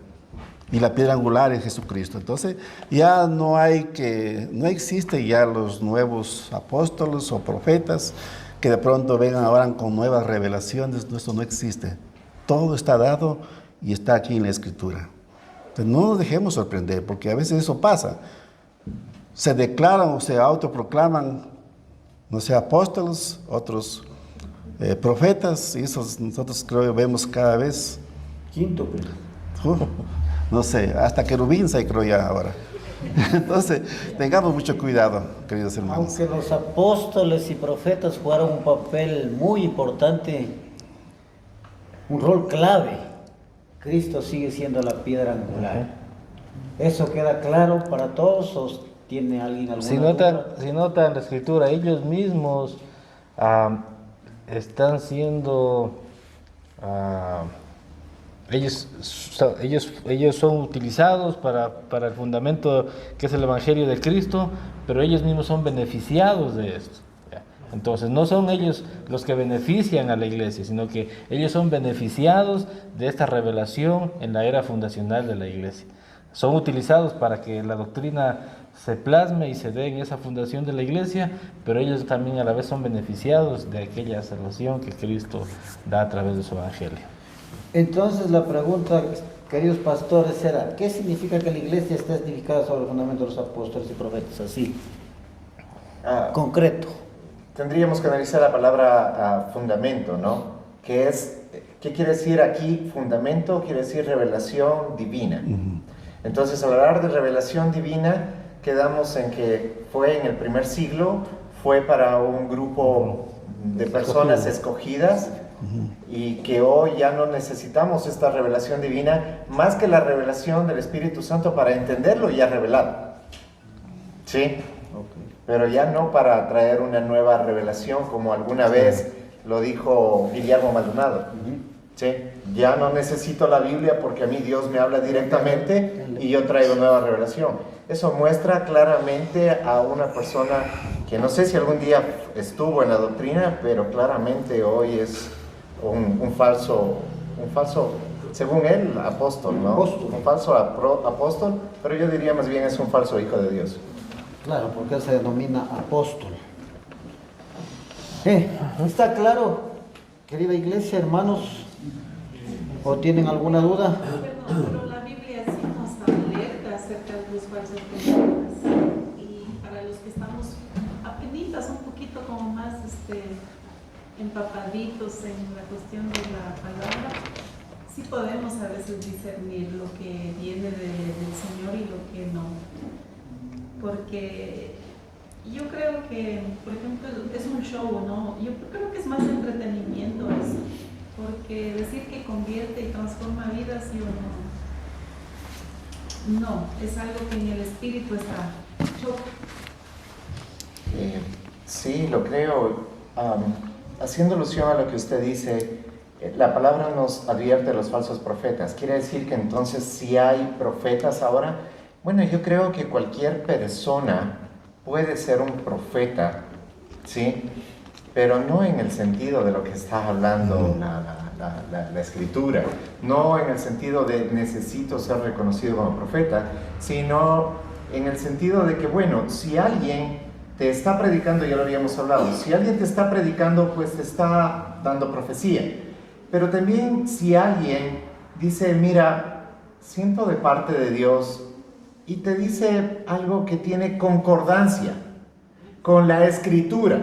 y la piedra angular es Jesucristo. Entonces ya no existe ya los nuevos apóstoles o profetas que de pronto vengan ahora con nuevas revelaciones. Esto no existe. Todo está dado y está aquí en la Escritura. Entonces no nos dejemos sorprender, porque a veces eso pasa. Se declaran o se autoproclaman, no sé, apóstoles, otros profetas, y eso nosotros creo que vemos cada vez. Quinto. no sé, hasta querubín hay creo ya ahora. Entonces, tengamos mucho cuidado, queridos hermanos. Aunque los apóstoles y profetas jugaron un papel muy importante, un rol clave, Cristo sigue siendo la piedra angular. ¿Eso queda claro para todos o tiene alguien alguna Si duda? nota en la escritura, ellos mismos están siendo, ellos son utilizados para el fundamento que es el Evangelio de Cristo, pero ellos mismos son beneficiados de esto. ¿Ya? Entonces no son ellos los que benefician a la iglesia, sino que ellos son beneficiados de esta revelación en la era fundacional de la iglesia. Son utilizados para que la doctrina se plasme y se dé en esa fundación de la iglesia, pero ellos también a la vez son beneficiados de aquella salvación que Cristo da a través de su evangelio. Entonces la pregunta, queridos pastores, era, ¿qué significa que la iglesia está edificada sobre el fundamento de los apóstoles y profetas? Así, concreto. Tendríamos que analizar la palabra fundamento, ¿no? ¿Qué quiere decir aquí fundamento? Quiere decir revelación divina. Entonces, al hablar de revelación divina, quedamos en que fue en el primer siglo, fue para un grupo de personas escogidas, y que hoy ya no necesitamos esta revelación divina más que la revelación del Espíritu Santo para entenderlo ya revelado. ¿Sí? Pero ya no para traer una nueva revelación como alguna vez lo dijo Guillermo Maldonado. ¿Sí? Ya no necesito la Biblia porque a mí Dios me habla directamente y yo traigo nueva revelación. Eso muestra claramente a una persona que no sé si algún día estuvo en la doctrina, pero claramente hoy es un falso, según él, apóstol, ¿no? Un falso apóstol, pero yo diría más bien es un falso hijo de Dios. Claro, porque él se denomina apóstol. ¿Está claro, querida iglesia, hermanos? ¿O tienen alguna duda? Pero la Biblia sí nos alerta acerca de los falsos profetas. Y para los que estamos apenitas un poquito como más empapaditos en la cuestión de la palabra, sí podemos a veces discernir lo que viene del Señor y lo que no. Porque yo creo que, por ejemplo, es un show, ¿no? Yo creo que es más entretenimiento eso. Porque decir que convierte y transforma vidas, yo no, es algo que en el espíritu está. Sí, lo creo. Haciendo alusión a lo que usted dice, la palabra nos advierte de los falsos profetas. ¿Quiere decir que entonces sí hay profetas ahora? Bueno, yo creo que cualquier persona puede ser un profeta, ¿sí? Pero no en el sentido de lo que está hablando la Escritura, no en el sentido de necesito ser reconocido como profeta, sino en el sentido de que, bueno, si alguien te está predicando, ya lo habíamos hablado, si alguien te está predicando, pues te está dando profecía. Pero también si alguien dice, mira, siento de parte de Dios, y te dice algo que tiene concordancia con la Escritura,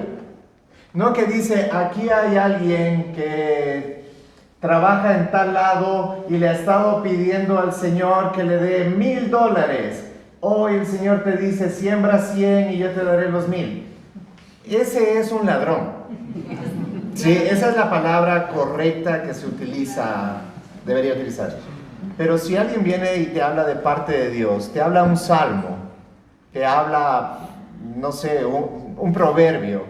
no que dice, aquí hay alguien que trabaja en tal lado y le ha estado pidiendo al Señor que le dé $1,000. Hoy el Señor te dice, siembra 100 y yo te daré los 1,000. Ese es un ladrón. Sí, esa es la palabra correcta que se utiliza, debería utilizar. Pero si alguien viene y te habla de parte de Dios, te habla un salmo, te habla, no sé, un proverbio,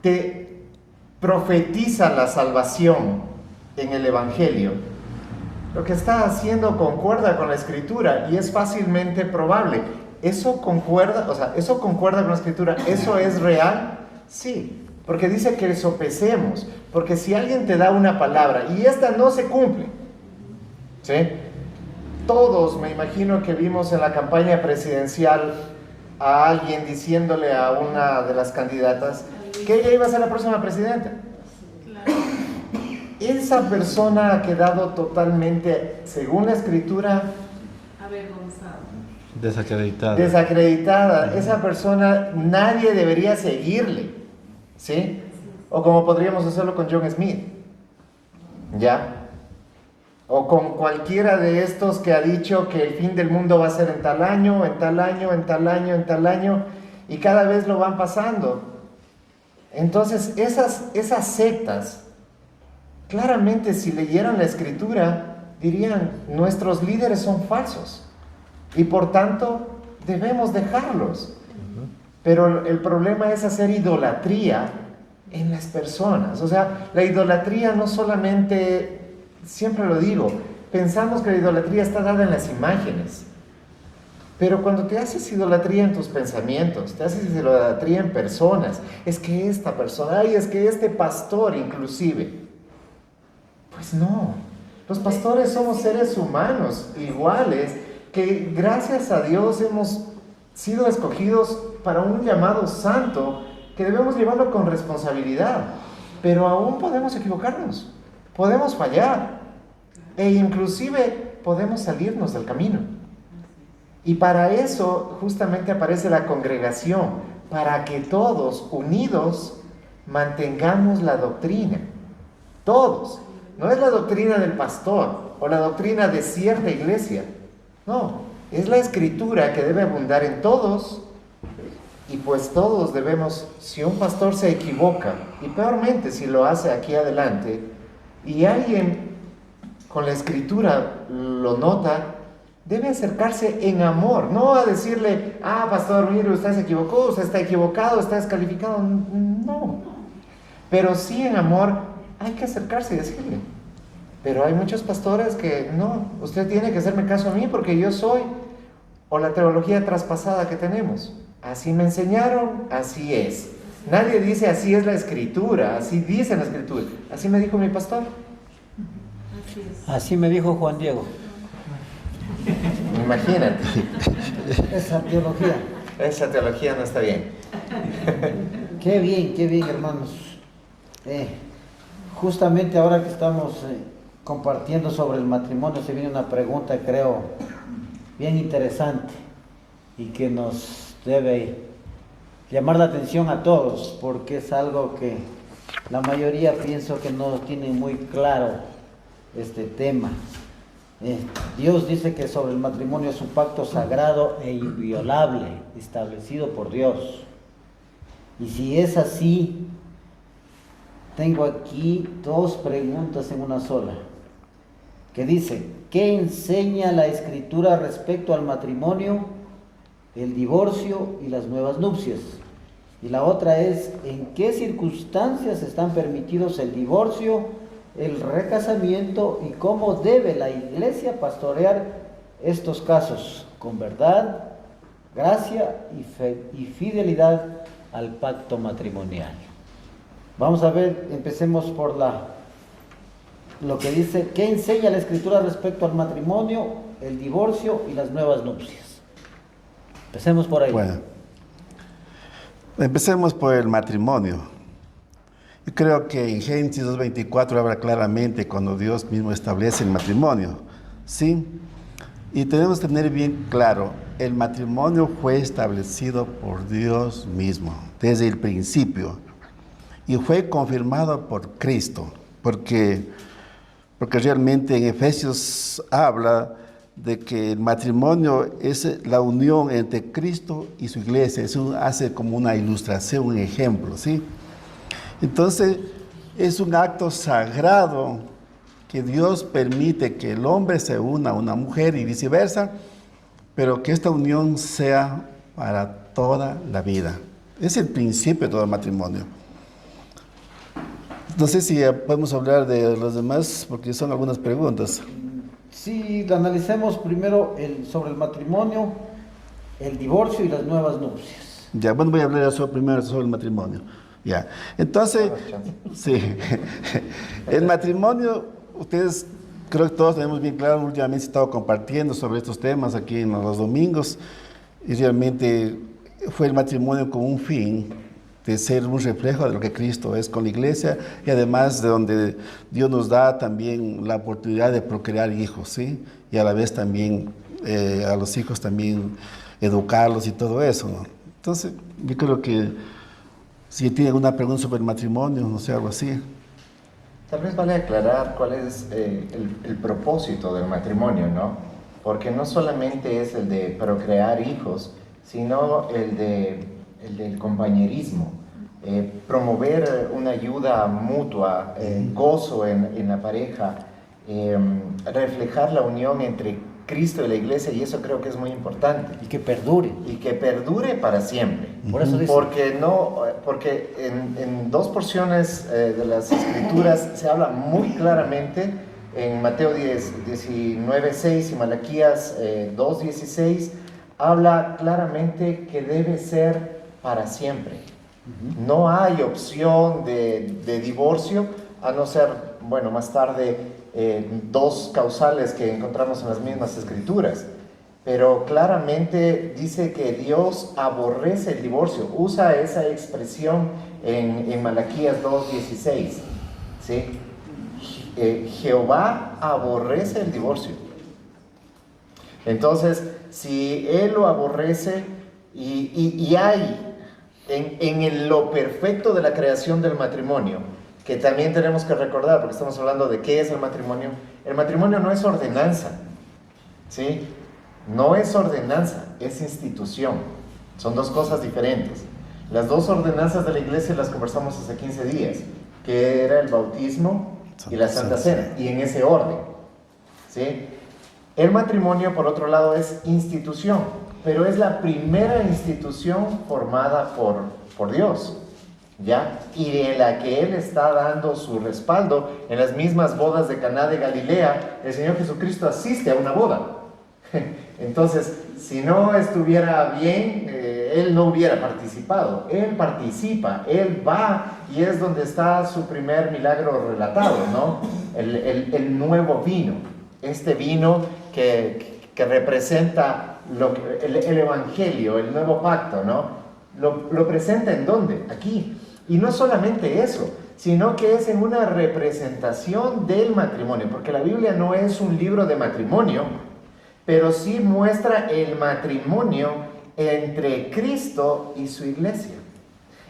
te profetiza la salvación en el Evangelio, lo que está haciendo concuerda con la Escritura y es fácilmente probable. ¿Eso concuerda? O sea, ¿eso concuerda con la Escritura? ¿Eso es real? Sí, porque dice que sopesemos, porque si alguien te da una palabra y esta no se cumple, ¿sí? Todos, me imagino que vimos en la campaña presidencial a alguien diciéndole a una de las candidatas que ella iba a ser la próxima presidenta. Esa persona ha quedado totalmente, según la Escritura, Desacreditada. desacreditada. Esa persona nadie debería seguirle, ¿sí? O como podríamos hacerlo con John Smith, ¿ya? O con cualquiera de estos que ha dicho que el fin del mundo va a ser en tal año, en tal año, en tal año, en tal año, y cada vez lo van pasando. Entonces, esas sectas, claramente si leyeran la Escritura, dirían, nuestros líderes son falsos, y por tanto debemos dejarlos. Pero el problema es hacer idolatría en las personas. O sea, la idolatría no solamente... Siempre lo digo, pensamos que la idolatría está dada en las imágenes, pero cuando te haces idolatría en tus pensamientos, te haces idolatría en personas, es que esta persona, ay, es que este pastor inclusive, pues no, los pastores somos seres humanos iguales, que gracias a Dios hemos sido escogidos para un llamado santo, que debemos llevarlo con responsabilidad, pero aún podemos equivocarnos. Podemos fallar e inclusive podemos salirnos del camino. Y para eso justamente aparece la congregación, para que todos unidos mantengamos la doctrina. Todos. No es la doctrina del pastor o la doctrina de cierta iglesia. No, es la Escritura que debe abundar en todos. Y pues todos debemos, si un pastor se equivoca, y peormente si lo hace aquí adelante, y alguien con la Escritura lo nota, debe acercarse en amor, no a decirle, ah, pastor, mire, usted se equivocó, usted está equivocado, está descalificado. No, pero sí en amor hay que acercarse y decirle. Pero hay muchos pastores que no, usted tiene que hacerme caso a mí porque yo soy, o la teología traspasada que tenemos. Así me enseñaron, así es. Nadie dice así es la Escritura, así dice la Escritura. Así me dijo mi pastor. Así me dijo Juan Diego. Imagínate. Esa teología. Esa teología no está bien. Qué bien, hermanos. Justamente ahora que estamos compartiendo sobre el matrimonio, se viene una pregunta, creo, bien interesante y que nos debe llamar la atención a todos, porque es algo que la mayoría pienso que no tienen muy claro este tema. Dios dice que sobre el matrimonio es un pacto sagrado e inviolable, establecido por Dios. Y si es así, tengo aquí dos preguntas en una sola, que dice, ¿qué enseña la Escritura respecto al matrimonio, el divorcio y las nuevas nupcias? Y la otra es, ¿en qué circunstancias están permitidos el divorcio, el recasamiento y cómo debe la iglesia pastorear estos casos? Con verdad, gracia y fidelidad al pacto matrimonial. Vamos a ver, empecemos por lo que dice, ¿qué enseña la Escritura respecto al matrimonio, el divorcio y las nuevas nupcias? Empecemos por ahí. Bueno, empecemos por el matrimonio. Yo creo que en Génesis 2:24 habla claramente cuando Dios mismo establece el matrimonio, ¿sí? Y tenemos que tener bien claro, el matrimonio fue establecido por Dios mismo, desde el principio, y fue confirmado por Cristo, porque realmente en Efesios habla de que el matrimonio es la unión entre Cristo y su iglesia, eso hace como una ilustración, un ejemplo, ¿sí? Entonces, es un acto sagrado que Dios permite que el hombre se una a una mujer y viceversa, pero que esta unión sea para toda la vida. Es el principio de todo el matrimonio. No sé si podemos hablar de los demás, porque son algunas preguntas. Sí, analicemos primero sobre el matrimonio, el divorcio y las nuevas nupcias. Ya, bueno, voy a hablar primero sobre el matrimonio. Ya, entonces, sí, el matrimonio, ustedes creo que todos tenemos bien claro, últimamente he estado compartiendo sobre estos temas aquí en los domingos, y realmente fue el matrimonio con un fin de ser un reflejo de lo que Cristo es con la iglesia, y además de donde Dios nos da también la oportunidad de procrear hijos, ¿sí? Y a la vez también a los hijos también educarlos y todo eso, ¿no? Entonces, yo creo que si tienen una pregunta sobre el matrimonio, no sé, algo así. Tal vez vale aclarar cuál es el propósito del matrimonio, ¿no? Porque no solamente es el de procrear hijos, sino el del compañerismo, promover una ayuda mutua, gozo en la pareja, reflejar la unión entre Cristo y la iglesia, y eso creo que es muy importante. Y que perdure. Y que perdure para siempre. Por eso dice, Porque en dos porciones de las Escrituras se habla muy claramente, en Mateo 19:6 y Malaquías 2:16, habla claramente que debe ser para siempre. No hay opción de divorcio, a no ser, bueno, más tarde dos causales que encontramos en las mismas Escrituras. Pero claramente dice que Dios aborrece el divorcio. Usa esa expresión en Malaquías 2:16, ¿sí? Jehová aborrece el divorcio. Entonces, si Él lo aborrece y hay en lo perfecto de la creación del matrimonio, que también tenemos que recordar, porque estamos hablando de qué es el matrimonio no es ordenanza, ¿sí? No es ordenanza, es institución. Son dos cosas diferentes. Las dos ordenanzas de la iglesia las conversamos hace 15 días, que era el bautismo y la Santa Cena, y en ese orden, ¿sí? El matrimonio, por otro lado, es institución, pero es la primera institución formada por Dios, ¿ya? Y en la que Él está dando su respaldo. En las mismas bodas de Caná de Galilea, el Señor Jesucristo asiste a una boda. Entonces, si no estuviera bien, Él no hubiera participado. Él participa, Él va, y es donde está su primer milagro relatado, ¿no? El nuevo vino, este vino que representa el Evangelio, el nuevo pacto, ¿no? Lo presenta ¿en dónde? Aquí. Y no solamente eso, sino que es en una representación del matrimonio, porque la Biblia no es un libro de matrimonio, pero sí muestra el matrimonio entre Cristo y su iglesia.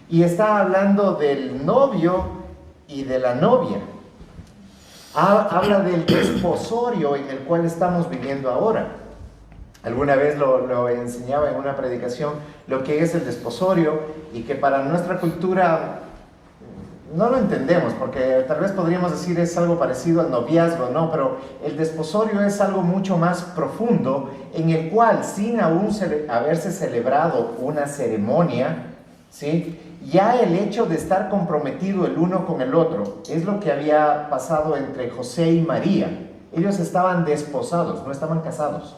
Y está hablando del novio y de la novia. Habla del desposorio en el cual estamos viviendo ahora. Alguna vez lo enseñaba en una predicación lo que es el desposorio, y que para nuestra cultura no lo entendemos, porque tal vez podríamos decir es algo parecido al noviazgo, ¿no? Pero el desposorio es algo mucho más profundo, en el cual, sin aún haberse celebrado una ceremonia, ¿sí?, ya el hecho de estar comprometido el uno con el otro es lo que había pasado entre José y María. Ellos estaban desposados, no estaban casados,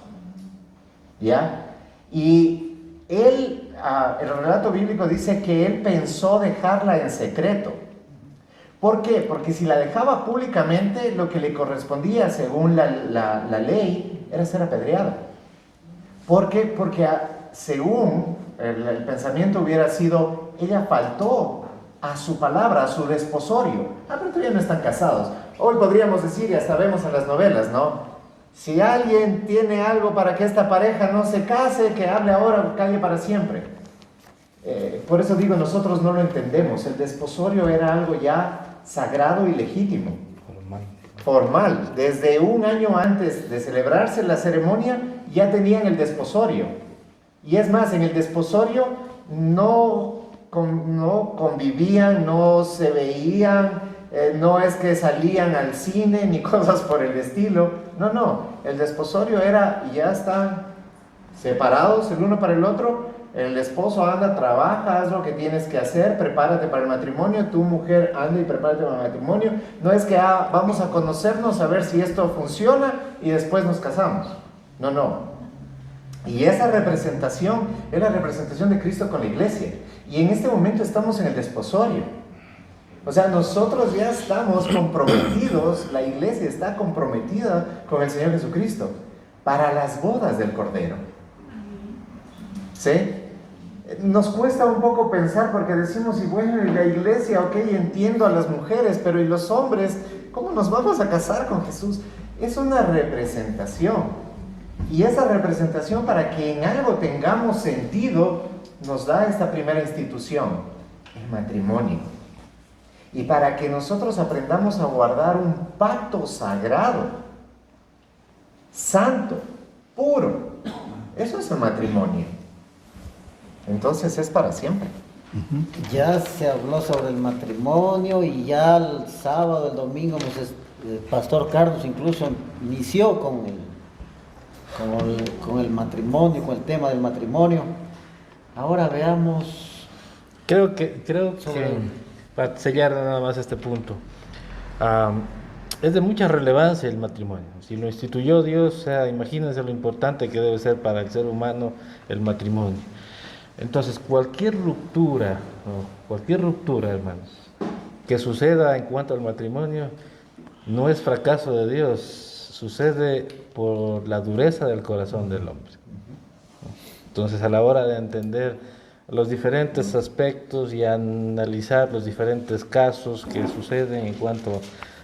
¿ya? Y él, el relato bíblico dice que él pensó dejarla en secreto. ¿Por qué? Porque si la dejaba públicamente, lo que le correspondía según la ley era ser apedreada. ¿Por qué? Porque según el pensamiento hubiera sido, ella faltó a su palabra, a su desposorio. Pero todavía no están casados. Hoy podríamos decir, y hasta vemos en las novelas, ¿no? Si alguien tiene algo para que esta pareja no se case, que hable ahora, calle para siempre. Por eso digo, nosotros no lo entendemos. El desposorio era algo ya sagrado y legítimo. Formal. Desde un año antes de celebrarse la ceremonia, ya tenían el desposorio. Y es más, en el desposorio no convivían, no se veían, no es que salían al cine ni cosas por el estilo. No. El desposorio era, ya están separados el uno para el otro. El esposo anda, trabaja, haz lo que tienes que hacer, prepárate para el matrimonio. Tu mujer anda y prepárate para el matrimonio. No es que vamos a conocernos, a ver si esto funciona y después nos casamos. No. Y esa representación es la representación de Cristo con la iglesia. Y en este momento estamos en el desposorio. O sea, nosotros ya estamos comprometidos, la iglesia está comprometida con el Señor Jesucristo para las bodas del Cordero. ¿Sí? Nos cuesta un poco pensar, porque decimos, y bueno, en la iglesia, ok, entiendo a las mujeres, pero ¿y los hombres? ¿Cómo nos vamos a casar con Jesús? Es una representación. Y esa representación, para que en algo tengamos sentido, nos da esta primera institución, el matrimonio. y para que nosotros aprendamos a guardar un pacto sagrado, santo, puro. Eso es el matrimonio. Entonces es para siempre. Ya se habló sobre el matrimonio y ya el sábado, el domingo, el pastor Carlos incluso inició con el matrimonio, con el tema del matrimonio. Ahora veamos. Creo que para sellar nada más este punto, es de mucha relevancia el matrimonio. Si lo instituyó Dios, o sea, imagínense lo importante que debe ser para el ser humano el matrimonio. Entonces, cualquier ruptura, hermanos, que suceda en cuanto al matrimonio, no es fracaso de Dios, sucede por la dureza del corazón del hombre. Entonces, a la hora de entender los diferentes aspectos y analizar los diferentes casos que suceden en cuanto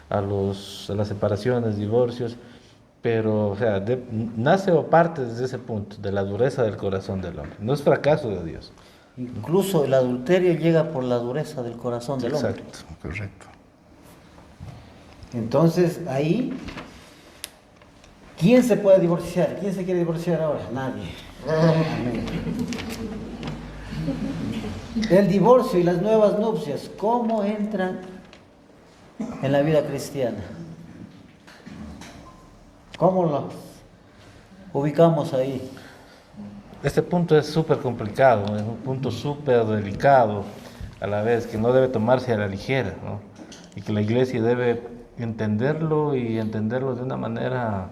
a las separaciones, divorcios, pero, o sea, nace o parte desde ese punto, de la dureza del corazón del hombre. No es fracaso de Dios. Incluso el adulterio llega por la dureza del corazón del hombre. Exacto. Correcto. Entonces, ahí, ¿quién se puede divorciar? ¿Quién se quiere divorciar ahora? Nadie. Amén. El divorcio y las nuevas nupcias, ¿cómo entran en la vida cristiana? ¿Cómo los ubicamos ahí? Este punto es súper complicado, es un punto súper delicado a la vez, que no debe tomarse a la ligera, ¿no? Y que la iglesia debe entenderlo y entenderlo de una manera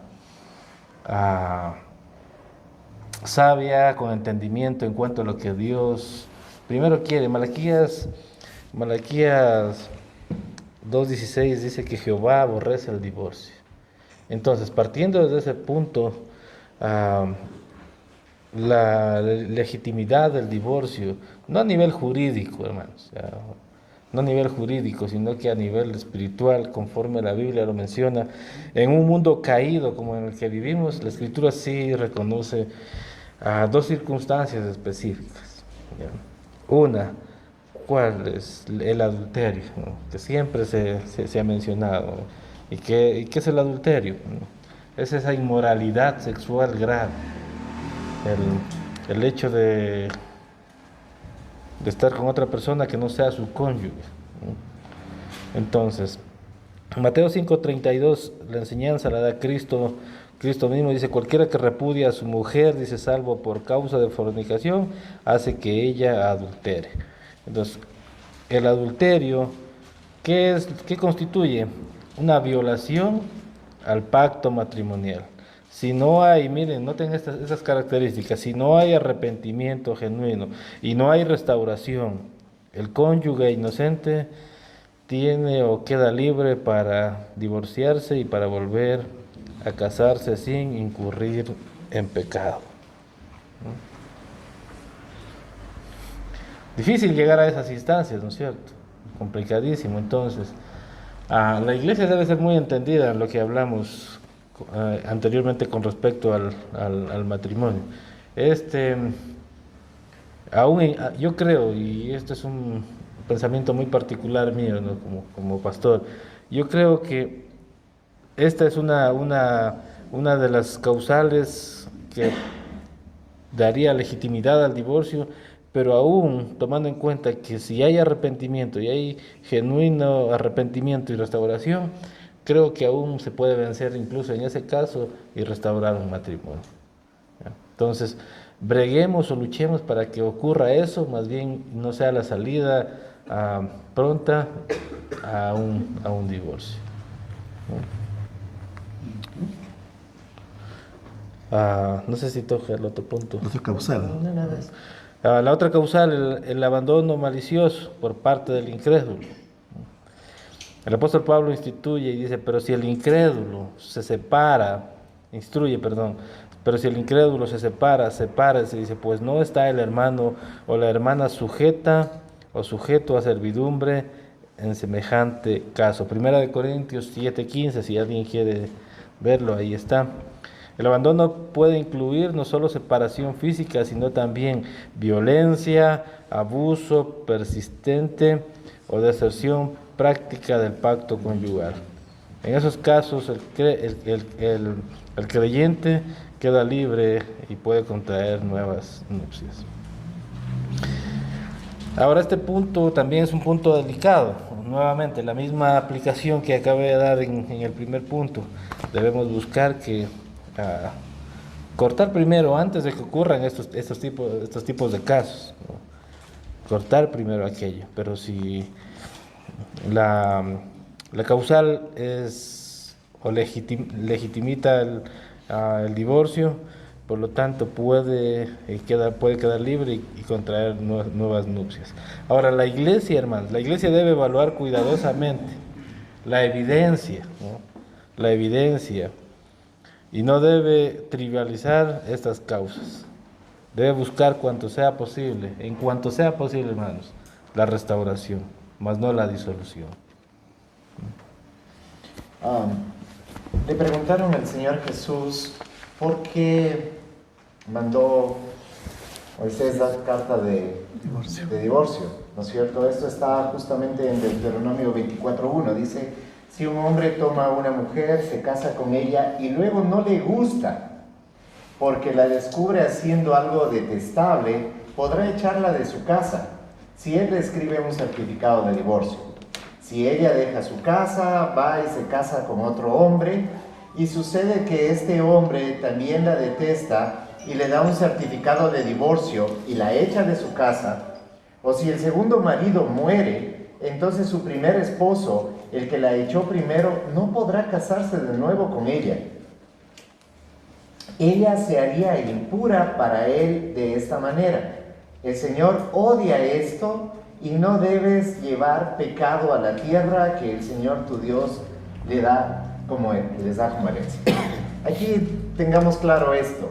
sabia, con entendimiento en cuanto a lo que Dios primero quiere. Malaquías 2:16 dice que Jehová aborrece el divorcio. Entonces, partiendo desde ese punto, la legitimidad del divorcio, no a nivel jurídico, hermanos, no a nivel jurídico, sino que a nivel espiritual, conforme la Biblia lo menciona, en un mundo caído como en el que vivimos, la Escritura sí reconoce dos circunstancias específicas, ¿ya? Una, ¿cuál es? El adulterio, ¿no? Que siempre se ha mencionado. ¿Y qué es el adulterio? Es esa inmoralidad sexual grave, el hecho de estar con otra persona que no sea su cónyuge, ¿no? Entonces, Mateo 5:32, la enseñanza la da Cristo mismo, dice: cualquiera que repudia a su mujer, dice, salvo por causa de fornicación, hace que ella adultere. Entonces, el adulterio, ¿qué constituye? Una violación al pacto matrimonial. Si no hay, miren, noten esas características, si no hay arrepentimiento genuino y no hay restauración, el cónyuge inocente tiene o queda libre para divorciarse y para volver a casarse sin incurrir en pecado. Difícil llegar a esas instancias, ¿no es cierto? Complicadísimo. Entonces, la iglesia debe ser muy entendida en lo que hablamos anteriormente con respecto al matrimonio. Yo creo, y este es un pensamiento muy particular mío, ¿no? como pastor, yo creo que esta es una de las causales que daría legitimidad al divorcio, pero aún tomando en cuenta que si hay arrepentimiento y hay genuino arrepentimiento y restauración, creo que aún se puede vencer incluso en ese caso y restaurar un matrimonio. ¿Ya? Entonces, breguemos o luchemos para que ocurra eso, más bien no sea la salida pronta a un divorcio. No sé si toca el otro punto. Otro causal. La otra causal, el abandono malicioso por parte del incrédulo. El apóstol Pablo instituye y dice: pero si el incrédulo se separa, pero si el incrédulo se sepárese, dice, pues no está el hermano o la hermana sujeta o sujeto a servidumbre en semejante caso. 1 Corintios 7:15, si alguien quiere verlo, ahí está. El abandono puede incluir no solo separación física, sino también violencia, abuso persistente o deserción práctica del pacto conyugal. En esos casos el creyente queda libre y puede contraer nuevas nupcias. Ahora, este punto también es un punto delicado. Nuevamente, la misma aplicación que acabé de dar en el primer punto. Debemos buscar que cortar primero, antes de que ocurran estos tipos de casos, ¿no? Cortar primero aquello. Pero si la causal es o legitimita el divorcio, por lo tanto puede quedar libre y contraer nuevas nupcias. Ahora, la iglesia, hermanos, la iglesia debe evaluar cuidadosamente la evidencia, ¿no? La evidencia, y no debe trivializar estas causas. Debe buscar cuanto sea posible, en cuanto sea posible, hermanos, la restauración, mas no la disolución. Le preguntaron al Señor Jesús por qué mandó Moisés dar carta de divorcio, ¿no es cierto? Esto está justamente en Deuteronomio 24:1. Dice: si un hombre toma a una mujer, se casa con ella y luego no le gusta, porque la descubre haciendo algo detestable, podrá echarla de su casa, si él le escribe un certificado de divorcio. Si ella deja su casa, va y se casa con otro hombre, y sucede que este hombre también la detesta y le da un certificado de divorcio y la echa de su casa, o si el segundo marido muere, entonces su primer esposo, el que la echó primero, no podrá casarse de nuevo con ella. Ella se haría impura para él de esta manera. El Señor odia esto y no debes llevar pecado a la tierra que el Señor tu Dios les da como herencia. Aquí tengamos claro esto.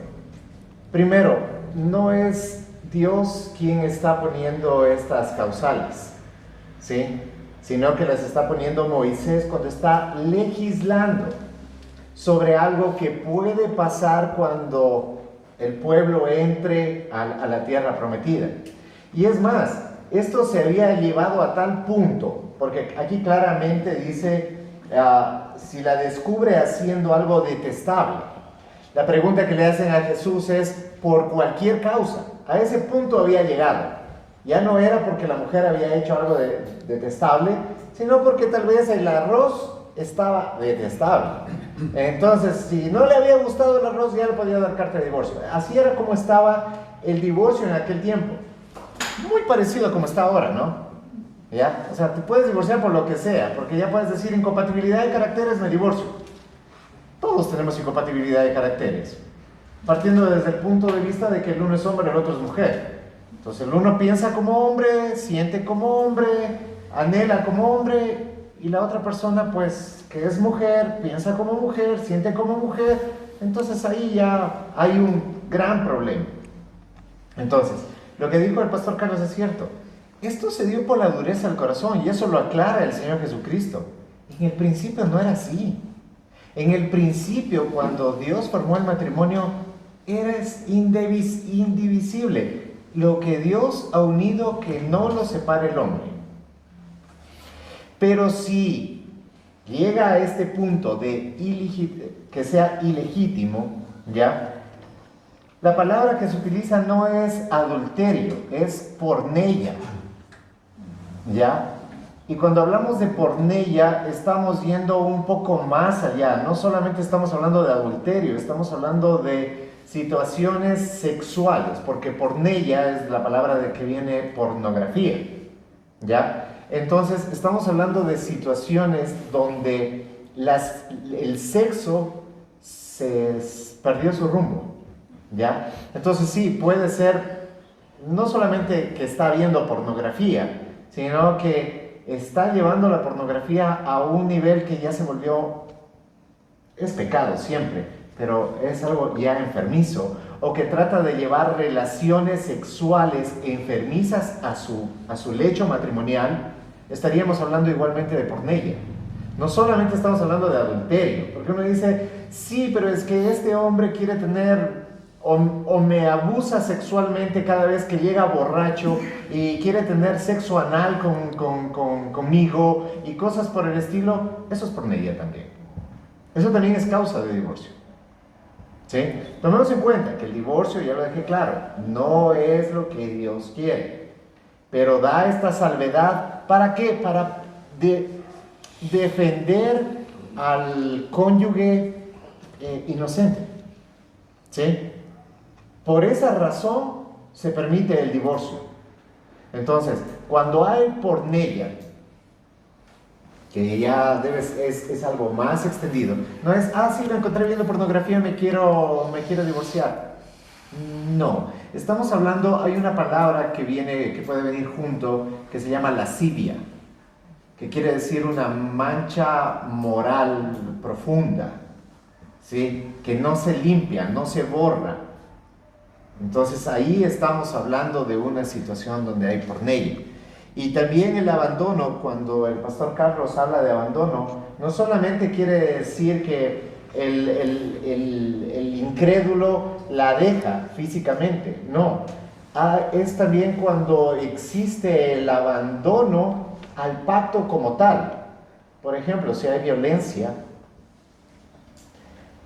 Primero, no es Dios quien está poniendo estas causales, ¿sí? Sino que las está poniendo Moisés cuando está legislando sobre algo que puede pasar cuando el pueblo entre a la tierra prometida. Y es más, esto se había llevado a tal punto, porque aquí claramente dice, si la descubre haciendo algo detestable. La pregunta que le hacen a Jesús es, por cualquier causa. A ese punto había llegado. Ya no era porque la mujer había hecho algo detestable, sino porque tal vez el arroz estaba detestable. Entonces, si no le había gustado el arroz, ya le podía dar carta de divorcio. Así era como estaba el divorcio en aquel tiempo. Muy parecido a como está ahora, ¿no? ¿Ya? O sea, te puedes divorciar por lo que sea, porque ya puedes decir incompatibilidad de caracteres, me divorcio. Todos tenemos incompatibilidad de caracteres, partiendo desde el punto de vista de que el uno es hombre y el otro es mujer. Entonces el uno piensa como hombre, siente como hombre, anhela como hombre, y la otra persona, pues, que es mujer, piensa como mujer, siente como mujer. Entonces ahí ya hay un gran problema. Entonces, lo que dijo el pastor Carlos es cierto. Esto se dio por la dureza del corazón, y eso lo aclara el Señor Jesucristo. En el principio no era así. En el principio, cuando Dios formó el matrimonio, era indivisible. Lo que Dios ha unido, que no lo separe el hombre. Pero si llega a este punto de que sea ilegítimo, ¿ya? La palabra que se utiliza no es adulterio, es porneia, ¿ya? Y cuando hablamos de porneia, estamos yendo un poco más allá. No solamente estamos hablando de adulterio, estamos hablando de situaciones sexuales, porque porneia es la palabra de que viene pornografía, ¿ya? Entonces, estamos hablando de situaciones donde el sexo perdió su rumbo, ¿ya? Entonces, sí, puede ser no solamente que está viendo pornografía, sino que está llevando la pornografía a un nivel que ya se volvió, es pecado siempre, pero es algo ya enfermizo, o que trata de llevar relaciones sexuales enfermizas a su lecho matrimonial. Estaríamos hablando igualmente de porneia. No solamente estamos hablando de adulterio, porque uno dice, sí, pero es que este hombre quiere tener o me abusa sexualmente cada vez que llega borracho y quiere tener sexo anal conmigo y cosas por el estilo, eso es pornería también. Eso también es causa de divorcio. ¿Sí? Tomemos en cuenta que el divorcio, ya lo dejé claro, no es lo que Dios quiere, pero da esta salvedad. ¿Para qué? Para defender al cónyuge inocente. ¿Sí? Por esa razón se permite el divorcio. Entonces, cuando hay porneia, que ya es algo más extendido, no es, sí, lo encontré viendo pornografía, me quiero divorciar. No, estamos hablando, hay una palabra que puede venir junto, que se llama lascivia, que quiere decir una mancha moral profunda, ¿sí? Que no se limpia, no se borra. Entonces ahí estamos hablando de una situación donde hay porneia. Y también el abandono, cuando el pastor Carlos habla de abandono, no solamente quiere decir que el incrédulo la deja físicamente, no. Es también cuando existe el abandono al pacto como tal. Por ejemplo, si hay violencia,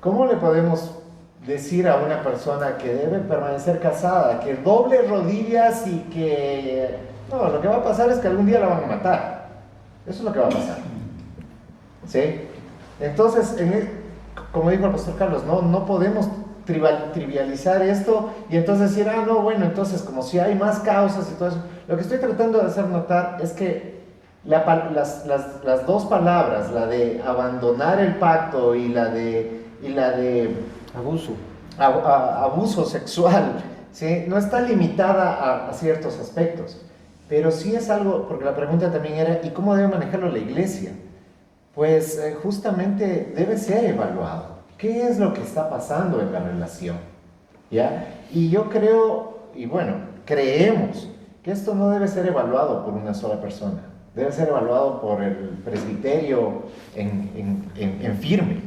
¿cómo le podemos decir a una persona que debe permanecer casada, que doble rodillas y que... No, lo que va a pasar es que algún día la van a matar. Eso es lo que va a pasar. ¿Sí? Entonces, como dijo el pastor Carlos, no podemos trivializar esto y entonces decir, no, bueno, entonces como si hay más causas y todo eso. Lo que estoy tratando de hacer notar es que las dos palabras, la de abandonar el pacto y la de abuso sexual, ¿sí? No está limitada a ciertos aspectos. Pero sí es algo, porque la pregunta también era, ¿y cómo debe manejarlo la iglesia? Pues justamente debe ser evaluado. ¿Qué es lo que está pasando en la relación? ¿Ya? Y yo creo, y bueno, creemos que esto no debe ser evaluado por una sola persona. Debe ser evaluado por el presbiterio en firme.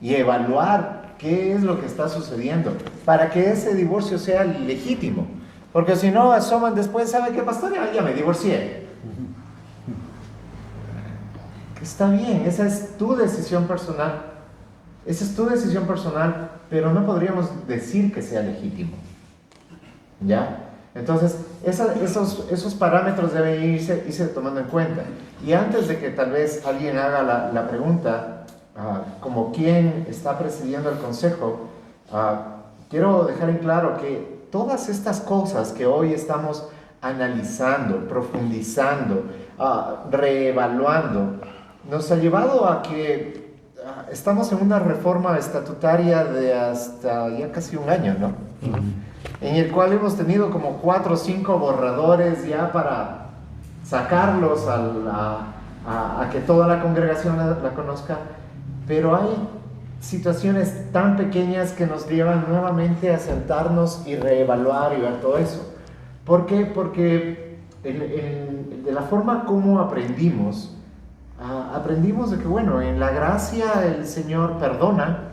Y evaluar qué es lo que está sucediendo para que ese divorcio sea legítimo. Porque si no, asoman después, ¿sabe qué, pastor? Ya me divorcié. Está bien, esa es tu decisión personal. Esa es tu decisión personal, pero no podríamos decir que sea legítimo. ¿Ya? Entonces, esos parámetros deben irse tomando en cuenta. Y antes de que tal vez alguien haga la pregunta, como quien está presidiendo el consejo, quiero dejar en claro que todas estas cosas que hoy estamos analizando, profundizando, reevaluando, nos ha llevado a que estamos en una reforma estatutaria de hasta ya casi un año, ¿no? En el cual hemos tenido como 4 o 5 borradores ya para sacarlos a que toda la congregación la conozca, pero hay situaciones tan pequeñas que nos llevan nuevamente a sentarnos y reevaluar y ver todo eso. ¿Por qué? Porque de la forma como aprendimos de que, bueno, en la gracia el Señor perdona,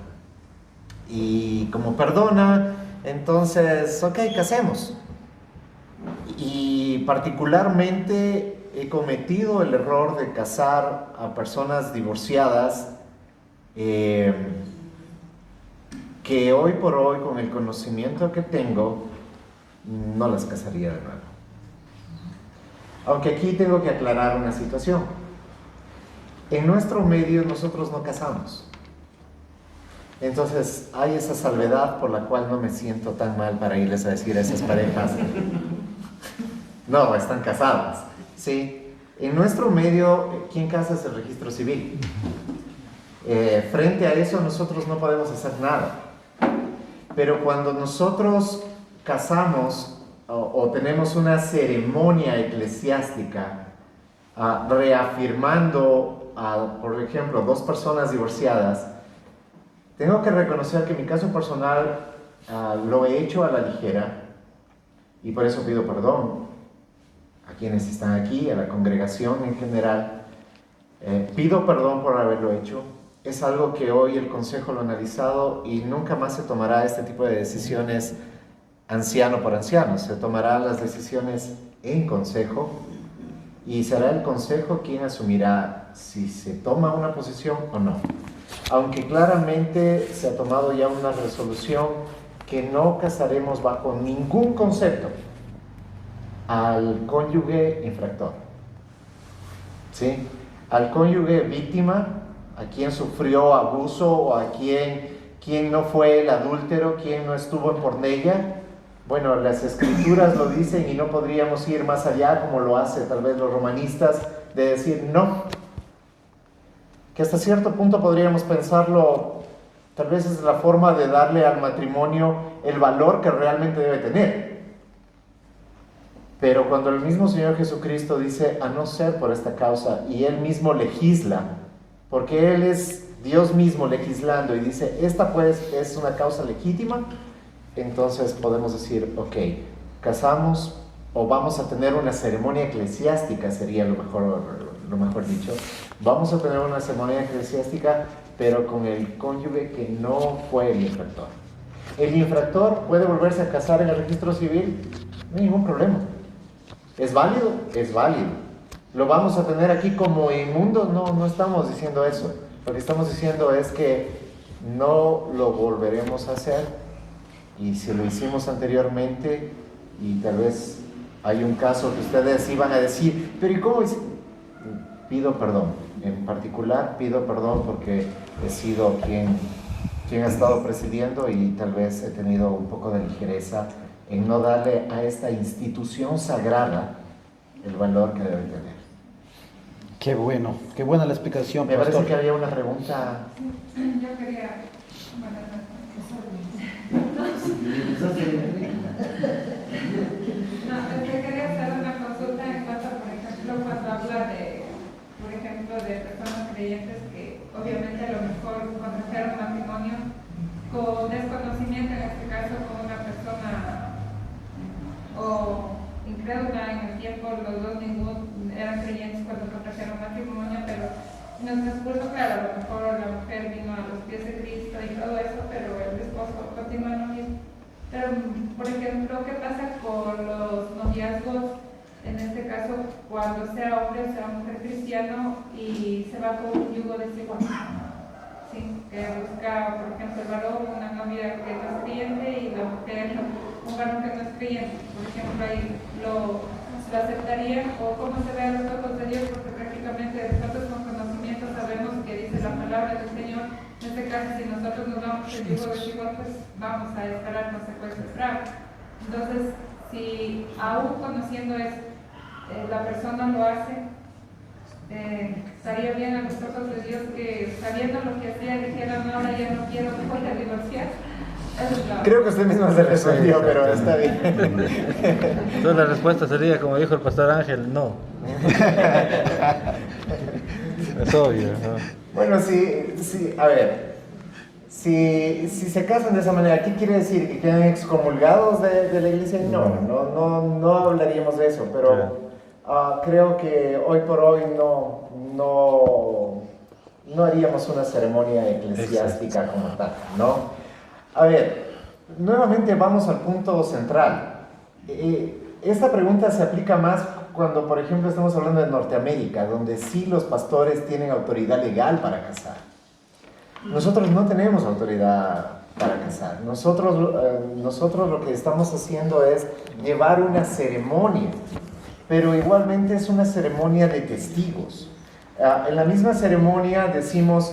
y como perdona, entonces, ok, casemos. Y particularmente he cometido el error de casar a personas divorciadas, que hoy por hoy, con el conocimiento que tengo, no las casaría de nuevo. Aunque aquí tengo que aclarar una situación. En nuestro medio nosotros no casamos. Entonces hay esa salvedad por la cual no me siento tan mal para irles a decir a esas parejas, no, están casadas. Sí, en nuestro medio, ¿quién casa es el registro civil? Frente a eso nosotros no podemos hacer nada. Pero cuando nosotros casamos o tenemos una ceremonia eclesiástica reafirmando por ejemplo, 2 personas divorciadas, tengo que reconocer que en mi caso personal lo he hecho a la ligera y por eso pido perdón a quienes están aquí, a la congregación en general. Pido perdón por haberlo hecho es algo que hoy el Consejo lo ha analizado y nunca más se tomará este tipo de decisiones anciano por anciano. Se tomarán las decisiones en Consejo y será el Consejo quien asumirá si se toma una posición o no. Aunque claramente se ha tomado ya una resolución que no casaremos bajo ningún concepto al cónyuge infractor, ¿sí? Al cónyuge víctima, a quien sufrió abuso o a quien no fue el adúltero, quien no estuvo en pornella. Bueno, las escrituras lo dicen y no podríamos ir más allá como lo hacen tal vez los romanistas, de decir no. Que hasta cierto punto podríamos pensarlo, tal vez es la forma de darle al matrimonio el valor que realmente debe tener. Pero cuando el mismo Señor Jesucristo dice, a no ser por esta causa, y Él mismo legisla, porque Él es Dios mismo legislando y dice, esta pues es una causa legítima, entonces podemos decir, ok, casamos o vamos a tener una ceremonia eclesiástica, sería lo mejor dicho, vamos a tener una ceremonia eclesiástica, pero con el cónyuge que no fue el infractor. ¿El infractor puede volverse a casar en el registro civil? No hay ningún problema. ¿Es válido? Es válido. ¿Lo vamos a tener aquí como inmundo? No estamos diciendo eso. Lo que estamos diciendo es que no lo volveremos a hacer, y si lo hicimos anteriormente y tal vez hay un caso que ustedes iban a decir, pero ¿y cómo es? Pido perdón. En particular pido perdón porque he sido quien ha estado presidiendo y tal vez he tenido un poco de ligereza en no darle a esta institución sagrada el valor que debe tener. Qué bueno, qué buena la explicación, Me pastor. parece que había una pregunta. Yo quería... quería hacer una consulta en cuanto, por ejemplo, cuando habla de, por ejemplo, de personas creyentes que obviamente a lo mejor contrajeron matrimonio con desconocimiento, en este caso con una persona o incrédula en el tiempo, los dos ninguno eran creyentes cuando contrajeron matrimonio, pero en el transcurso, claro, a lo mejor la mujer vino a los pies de Cristo y todo eso, pero el esposo continúa en lo mismo. Pero, por ejemplo, ¿qué pasa con los noviazgos? En este caso, cuando sea hombre o sea mujer cristiano y se va con un yugo desigual. Sí, que busca, por ejemplo, el varón una novia que no es creyente y la mujer un varón que no es creyente. Por ejemplo, ahí lo aceptarían, o cómo se ve a los ojos de Dios, porque prácticamente nosotros con conocimiento sabemos que dice la palabra del Señor. En este caso, si nosotros nos damos el yugo desigual, pues vamos a esperar consecuencias graves. Entonces, si aún conociendo eso, la persona lo hace, estaría bien a los ojos de Dios que, sabiendo lo que hacía, dijera, no, ahora ya no quiero, me voy a divorciar. Creo que usted mismo se respondió, pero está bien. Entonces la respuesta sería, como dijo el pastor Ángel, no. Es obvio, ¿no? Bueno, sí, a ver, si se casan de esa manera, ¿qué quiere decir? ¿Que quedan excomulgados de la iglesia? No hablaríamos de eso, pero creo que hoy por hoy no haríamos una ceremonia eclesiástica como tal, ¿no? A ver, nuevamente vamos al punto central. Esta pregunta se aplica más cuando, por ejemplo, estamos hablando de Norteamérica, donde sí los pastores tienen autoridad legal para casar. Nosotros no tenemos autoridad para casar. Nosotros lo que estamos haciendo es llevar una ceremonia, pero igualmente es una ceremonia de testigos. En la misma ceremonia decimos,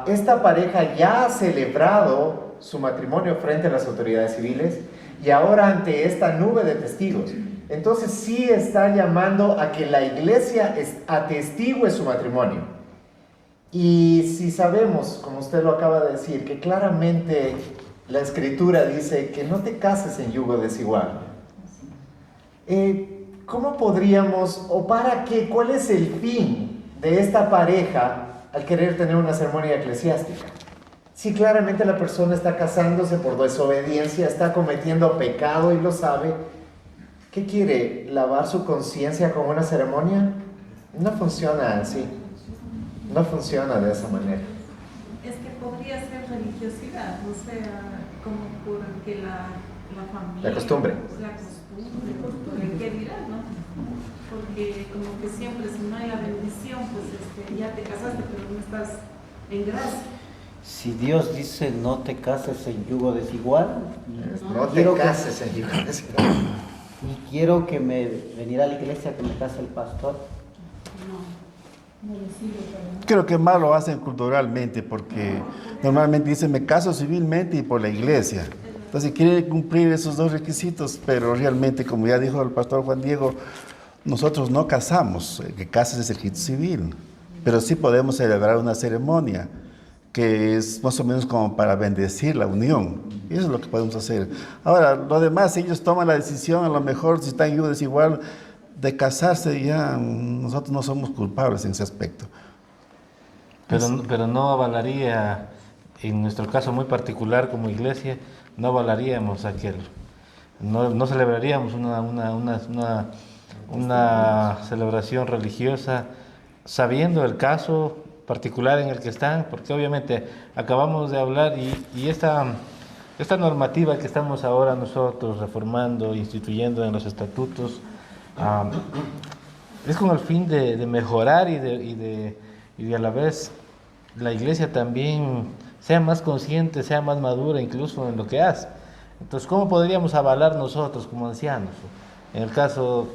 esta pareja ya ha celebrado su matrimonio frente a las autoridades civiles y ahora ante esta nube de testigos. Entonces sí está llamando a que la iglesia atestigue su matrimonio. Y si sabemos, como usted lo acaba de decir, que claramente la escritura dice que no te cases en yugo desigual, ¿cómo podríamos, o para qué, cuál es el fin de esta pareja al querer tener una ceremonia eclesiástica? Si claramente la persona está casándose por desobediencia, está cometiendo pecado y lo sabe, ¿qué quiere? ¿Lavar su conciencia con una ceremonia? No funciona así. No funciona de esa manera. vendría a ser religiosidad, o sea, como porque la familia... La costumbre. La costumbre, por el qué dirán, ¿no? Porque como que siempre si no hay la bendición, pues ya te casaste, pero no estás en gracia. Si Dios dice no te cases en yugo desigual, No te quiero cases en yugo desigual. y quiero que me venir a la iglesia que me case el pastor. No le sirve para nada. Creo que más lo hacen culturalmente, porque normalmente dicen me caso civilmente y por la iglesia. Entonces quiere cumplir esos dos requisitos, pero realmente, como ya dijo el pastor Juan Diego, nosotros no casamos, el que casa es el rito civil, pero sí podemos celebrar una ceremonia que es más o menos como para bendecir la unión. Y eso es lo que podemos hacer. Ahora, lo demás, si ellos toman la decisión, a lo mejor si están en yugo desigual, de casarse, ya nosotros no somos culpables en ese aspecto. Pero no avalaría, en nuestro caso muy particular como iglesia, no avalaríamos aquel. No celebraríamos una celebración religiosa sabiendo el caso particular en el que están, porque obviamente acabamos de hablar y esta normativa que estamos ahora nosotros reformando, instituyendo en los estatutos, es con el fin de mejorar y de a la vez la iglesia también sea más consciente, sea más madura incluso en lo que hace. Entonces, ¿cómo podríamos avalar nosotros como ancianos? En el caso,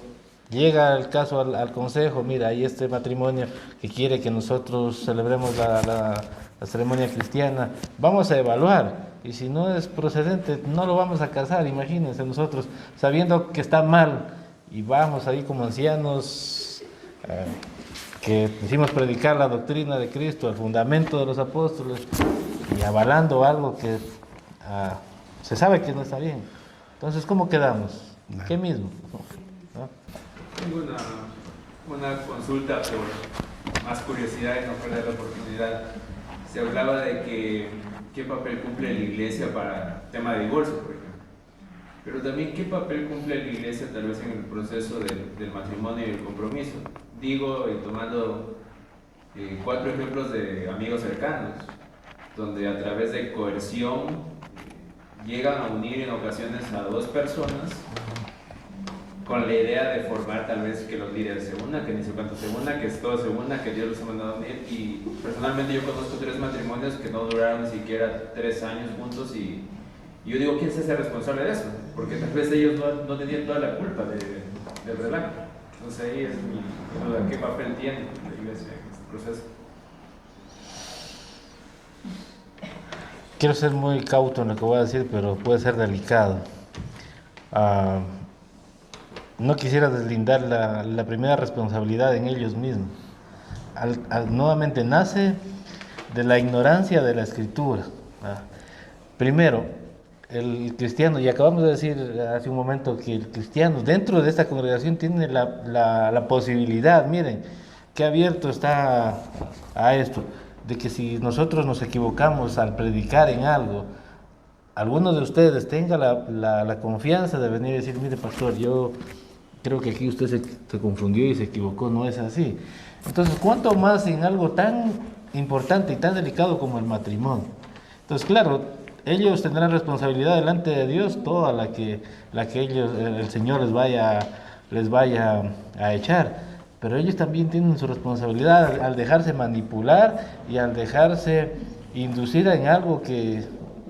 llega el caso al consejo, mira, hay este matrimonio que quiere que nosotros celebremos la ceremonia cristiana, vamos a evaluar, y si no es procedente, no lo vamos a casar, imagínense nosotros, sabiendo que está mal, y vamos ahí como ancianos, que decimos predicar la doctrina de Cristo, el fundamento de los apóstoles, y avalando algo que se sabe que no está bien. Entonces, ¿cómo quedamos? ¿Qué mismo? ¿No? Tengo una consulta por más curiosidad y no perder la oportunidad. Se hablaba de que qué papel cumple la iglesia para el tema de divorcio, por ejemplo. Pero también qué papel cumple la iglesia tal vez en el proceso del matrimonio y el compromiso. Digo, y tomando 4 ejemplos de amigos cercanos, donde a través de coerción llegan a unir en ocasiones a 2 personas con la idea de formar tal vez que los líderes se unan, que ni sé cuánto se unan, que todos se unan, que Dios los ha mandado a unir. Y personalmente yo conozco 3 matrimonios que no duraron ni siquiera 3 años juntos y yo digo, ¿quién se hace responsable de eso? Porque tal vez ellos no tenían toda la culpa del relajo. Entonces ahí es mi duda, ¿qué papel tiene la iglesia en este proceso? Quiero ser muy cauto en lo que voy a decir, pero puede ser delicado. No quisiera deslindar la primera responsabilidad en ellos mismos. Nuevamente nace de la ignorancia de la escritura. Primero, el cristiano, y acabamos de decir hace un momento que el cristiano dentro de esta congregación tiene la posibilidad, miren, qué abierto está a esto, de que si nosotros nos equivocamos al predicar en algo, alguno de ustedes tenga la confianza de venir y decir, mire pastor, yo creo que aquí usted se confundió y se equivocó, no es así. Entonces, ¿cuánto más en algo tan importante y tan delicado como el matrimonio? Entonces, claro, ellos tendrán responsabilidad delante de Dios, toda la que ellos, el Señor les vaya a echar. Pero ellos también tienen su responsabilidad al dejarse manipular y al dejarse inducir en algo que,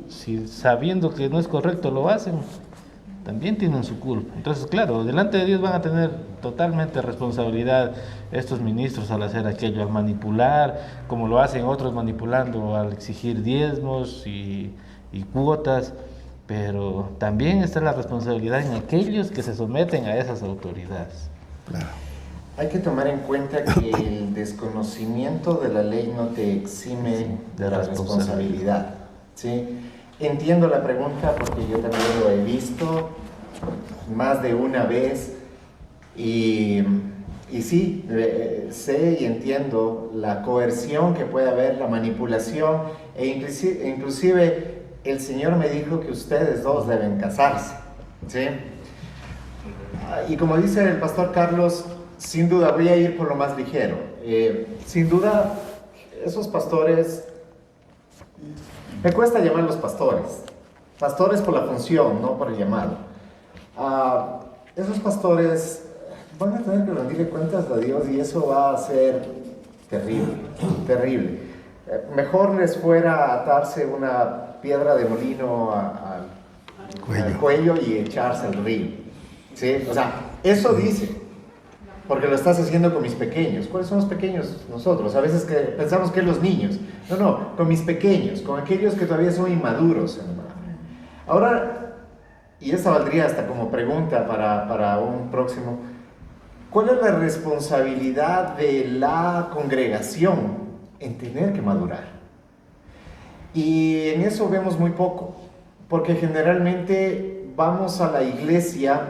si sabiendo que no es correcto lo hacen, también tienen su culpa. Entonces, claro, delante de Dios van a tener totalmente responsabilidad estos ministros al hacer aquello, al manipular, como lo hacen otros manipulando, al exigir diezmos y cuotas, pero también está la responsabilidad en aquellos que se someten a esas autoridades. Claro. Hay que tomar en cuenta que el desconocimiento de la ley no te exime de la responsabilidad. ¿Sí? Entiendo la pregunta porque yo también lo he visto más de una vez y sí, sé y entiendo la coerción que puede haber, la manipulación e inclusive el Señor me dijo que ustedes 2 deben casarse. ¿Sí? Y como dice el pastor Carlos, sin duda voy a ir por lo más ligero. Sin duda, esos pastores Me cuesta llamarlos pastores. Pastores por la función, no por el llamado. Esos pastores van a tener que rendirle cuentas a Dios y eso va a ser terrible, terrible. Mejor les fuera atarse una piedra de molino al cuello y echarse al río. ¿Sí? O sea, eso dice, porque lo estás haciendo con mis pequeños. ¿Cuáles son los pequeños? Nosotros. A veces que pensamos que los niños. No, con mis pequeños, con aquellos que todavía son inmaduros. Ahora, y esta valdría hasta como pregunta para un próximo, ¿cuál es la responsabilidad de la congregación en tener que madurar? Y en eso vemos muy poco, porque generalmente vamos a la iglesia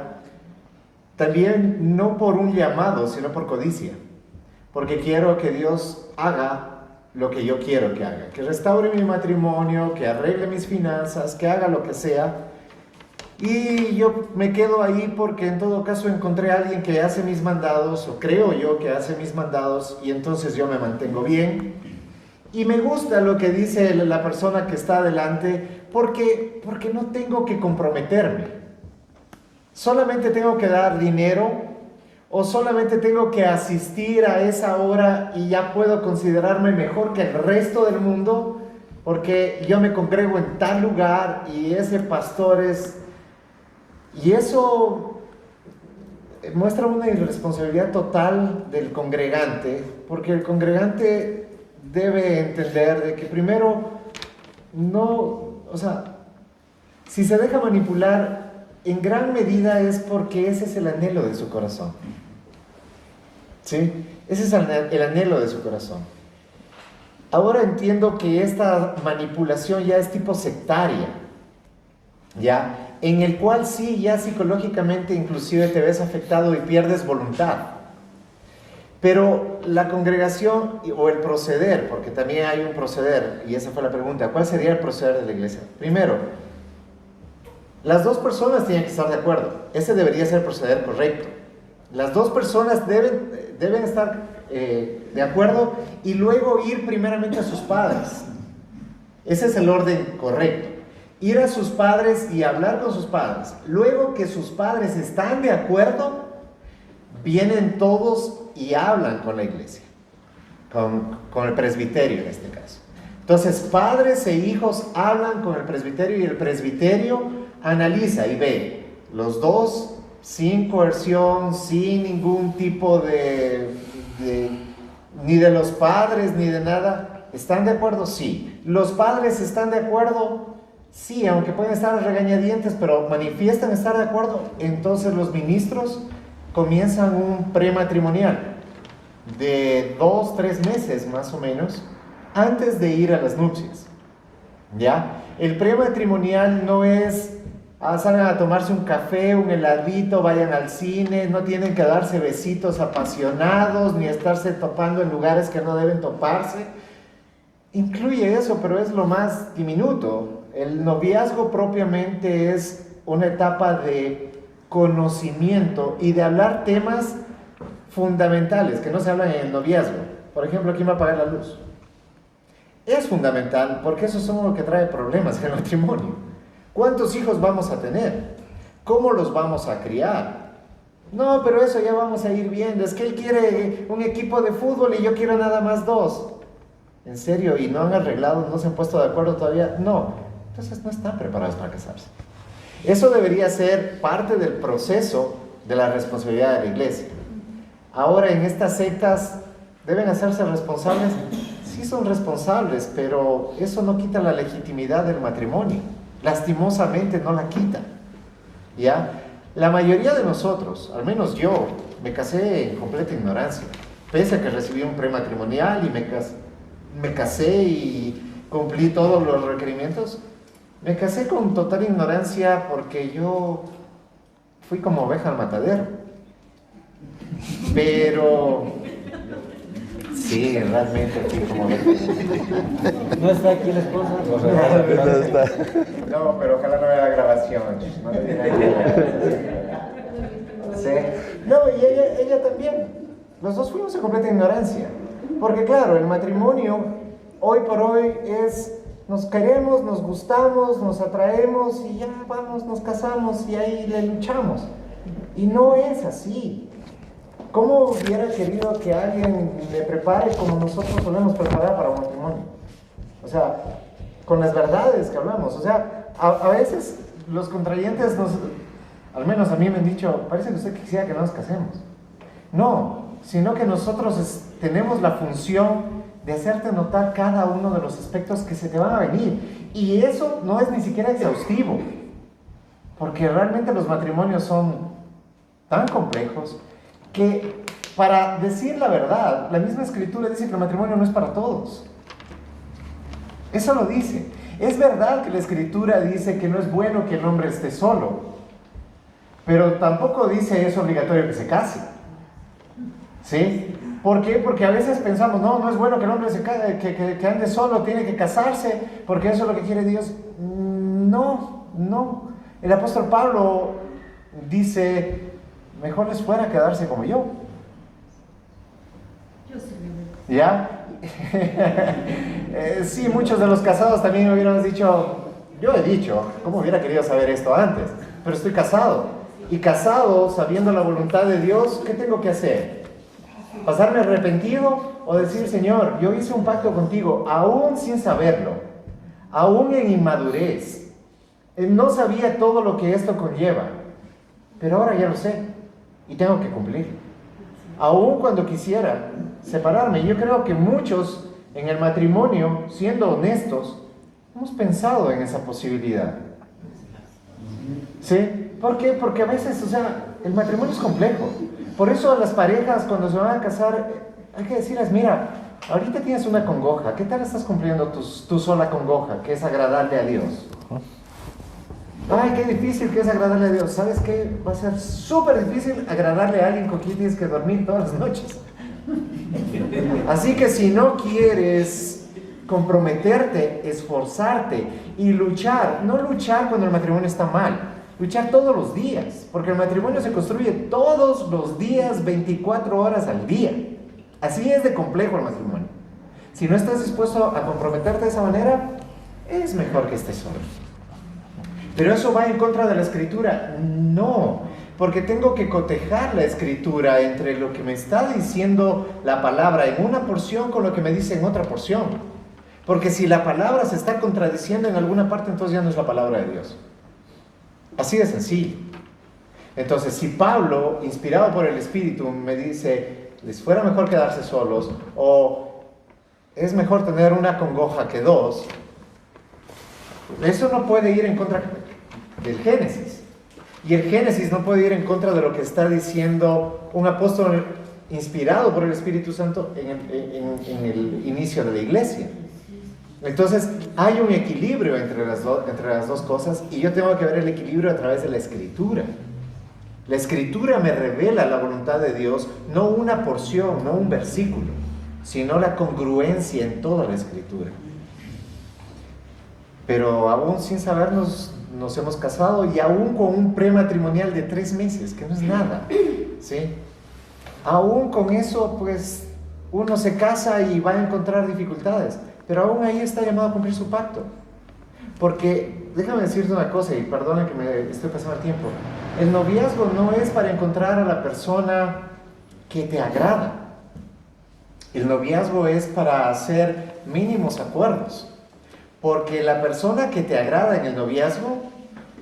también no por un llamado, sino por codicia, porque quiero que Dios haga lo que yo quiero que haga, que restaure mi matrimonio, que arregle mis finanzas, que haga lo que sea. Y yo me quedo ahí porque en todo caso encontré a alguien que hace mis mandados, o creo yo que hace mis mandados, y entonces yo me mantengo bien. Y me gusta lo que dice la persona que está adelante, porque no tengo que comprometerme. Solamente tengo que dar dinero, o solamente tengo que asistir a esa hora y ya puedo considerarme mejor que el resto del mundo, porque yo me congrego en tal lugar y ese pastor es... Y eso muestra una irresponsabilidad total del congregante, porque el congregante debe entender de que primero si se deja manipular, en gran medida es porque ese es el anhelo de su corazón. ¿Sí? Ese es el anhelo de su corazón. Ahora entiendo que esta manipulación ya es tipo sectaria, ¿ya? En el cual sí, ya psicológicamente inclusive te ves afectado y pierdes voluntad. Pero la congregación o el proceder, porque también hay un proceder, y esa fue la pregunta, ¿cuál sería el proceder de la iglesia? Primero, las dos personas tienen que estar de acuerdo. Ese debería ser el proceder correcto. Las dos personas deben estar de acuerdo y luego ir primeramente a sus padres. Ese es el orden correcto. Ir a sus padres y hablar con sus padres. Luego que sus padres están de acuerdo, vienen todos y hablan con la iglesia, con el presbiterio en este caso. Entonces, padres e hijos hablan con el presbiterio y el presbiterio analiza y ve los dos sin coerción, sin ningún tipo ni de los padres ni de nada. ¿Están de acuerdo? Sí. ¿Los padres están de acuerdo? Sí, aunque pueden estar a regañadientes, pero manifiestan estar de acuerdo. Entonces los ministros comienzan un prematrimonial de 2-3 meses más o menos antes de ir a las nupcias. ¿Ya? El prematrimonial no es salgan a tomarse un café, un heladito, vayan al cine, no tienen que darse besitos apasionados ni estarse topando en lugares que no deben toparse. Incluye eso, pero es lo más diminuto. El noviazgo propiamente es una etapa de conocimiento y de hablar temas fundamentales que no se hablan en el noviazgo. Por ejemplo, ¿quién va a pagar la luz? Es fundamental porque eso es lo que trae problemas en el matrimonio. ¿Cuántos hijos vamos a tener? ¿Cómo los vamos a criar? No, pero eso ya vamos a ir viendo. Es que él quiere un equipo de fútbol y yo quiero nada más 2. ¿En serio? ¿Y no han arreglado, no se han puesto de acuerdo todavía? No. Entonces no están preparados para casarse. Eso debería ser parte del proceso de la responsabilidad de la iglesia. Ahora, en estas sectas, ¿deben hacerse responsables? Sí son responsables, pero eso no quita la legitimidad del matrimonio. Lastimosamente no la quita. ¿Ya? La mayoría de nosotros, al menos yo, me casé en completa ignorancia. Pese a que recibí un prematrimonial y me casé y cumplí todos los requerimientos, me casé con total ignorancia porque yo fui como oveja al matadero. Pero sí, realmente fui como oveja. ¿No está aquí la esposa? No está. No, pero ojalá no vea la grabación. No le tiene sí. No, y ella también. Los dos fuimos en completa ignorancia. Porque claro, el matrimonio hoy por hoy nos queremos, nos gustamos, nos atraemos y ya vamos, nos casamos y ahí le luchamos. Y no es así. ¿Cómo hubiera querido que alguien le prepare como nosotros solemos preparar para un matrimonio? O sea, con las verdades que hablamos. O sea, a veces los contrayentes al menos a mí me han dicho, parece que usted quisiera que no nos casemos. No, sino que nosotros tenemos la función de hacerte notar cada uno de los aspectos que se te van a venir. Y eso no es ni siquiera exhaustivo, porque realmente los matrimonios son tan complejos que, para decir la verdad, la misma Escritura dice que el matrimonio no es para todos. Eso lo dice. Es verdad que la Escritura dice que no es bueno que el hombre esté solo, pero tampoco dice es obligatorio que se case. ¿Sí? ¿Por qué? Porque a veces pensamos, no es bueno que el hombre que ande solo, tiene que casarse, porque eso es lo que quiere Dios. No. El apóstol Pablo dice, mejor les fuera quedarse como yo. Yo sí me ¿Ya? Sí, muchos de los casados también me hubieran dicho, yo he dicho, ¿cómo hubiera querido saber esto antes? Pero estoy casado. Y casado, sabiendo la voluntad de Dios, ¿qué tengo que hacer? ¿Pasarme arrepentido o decir, Señor, yo hice un pacto contigo, aún sin saberlo, aún en inmadurez? No sabía todo lo que esto conlleva, pero ahora ya lo sé y tengo que cumplir. Aún cuando quisiera separarme, yo creo que muchos en el matrimonio, siendo honestos, hemos pensado en esa posibilidad. ¿Sí? ¿Por qué? Porque a veces, o sea, el matrimonio es complejo. Por eso a las parejas, cuando se van a casar, hay que decirles, mira, ahorita tienes una congoja, ¿qué tal estás cumpliendo tu sola congoja, que es agradarle a Dios? Ay, qué difícil que es agradarle a Dios. ¿Sabes qué? Va a ser súper difícil agradarle a alguien con quien tienes que dormir todas las noches. Así que si no quieres comprometerte, esforzarte y luchar, no luchar cuando el matrimonio está mal, luchar todos los días, porque el matrimonio se construye todos los días, 24 horas al día. Así es de complejo el matrimonio. Si no estás dispuesto a comprometerte de esa manera, es mejor que estés solo. ¿Pero eso va en contra de la Escritura? No, porque tengo que cotejar la Escritura entre lo que me está diciendo la palabra en una porción con lo que me dice en otra porción. Porque si la palabra se está contradiciendo en alguna parte, entonces ya no es la palabra de Dios. Así de sencillo. Entonces, si Pablo, inspirado por el Espíritu, me dice, les fuera mejor quedarse solos, o es mejor tener una congoja que dos, eso no puede ir en contra del Génesis. Y el Génesis no puede ir en contra de lo que está diciendo un apóstol inspirado por el Espíritu Santo en el inicio de la iglesia. Entonces, hay un equilibrio entre las dos cosas, y yo tengo que ver el equilibrio a través de la Escritura. La Escritura me revela la voluntad de Dios, no una porción, no un versículo, sino la congruencia en toda la Escritura. Pero aún sin sabernos, nos hemos casado, y aún con un prematrimonial de 3 meses, que no es nada, ¿sí? Aún con eso, pues, uno se casa y va a encontrar dificultades, pero aún ahí está llamado a cumplir su pacto. Porque, déjame decirte una cosa, y perdona que me estoy pasando el tiempo, el noviazgo no es para encontrar a la persona que te agrada. El noviazgo es para hacer mínimos acuerdos. Porque la persona que te agrada en el noviazgo,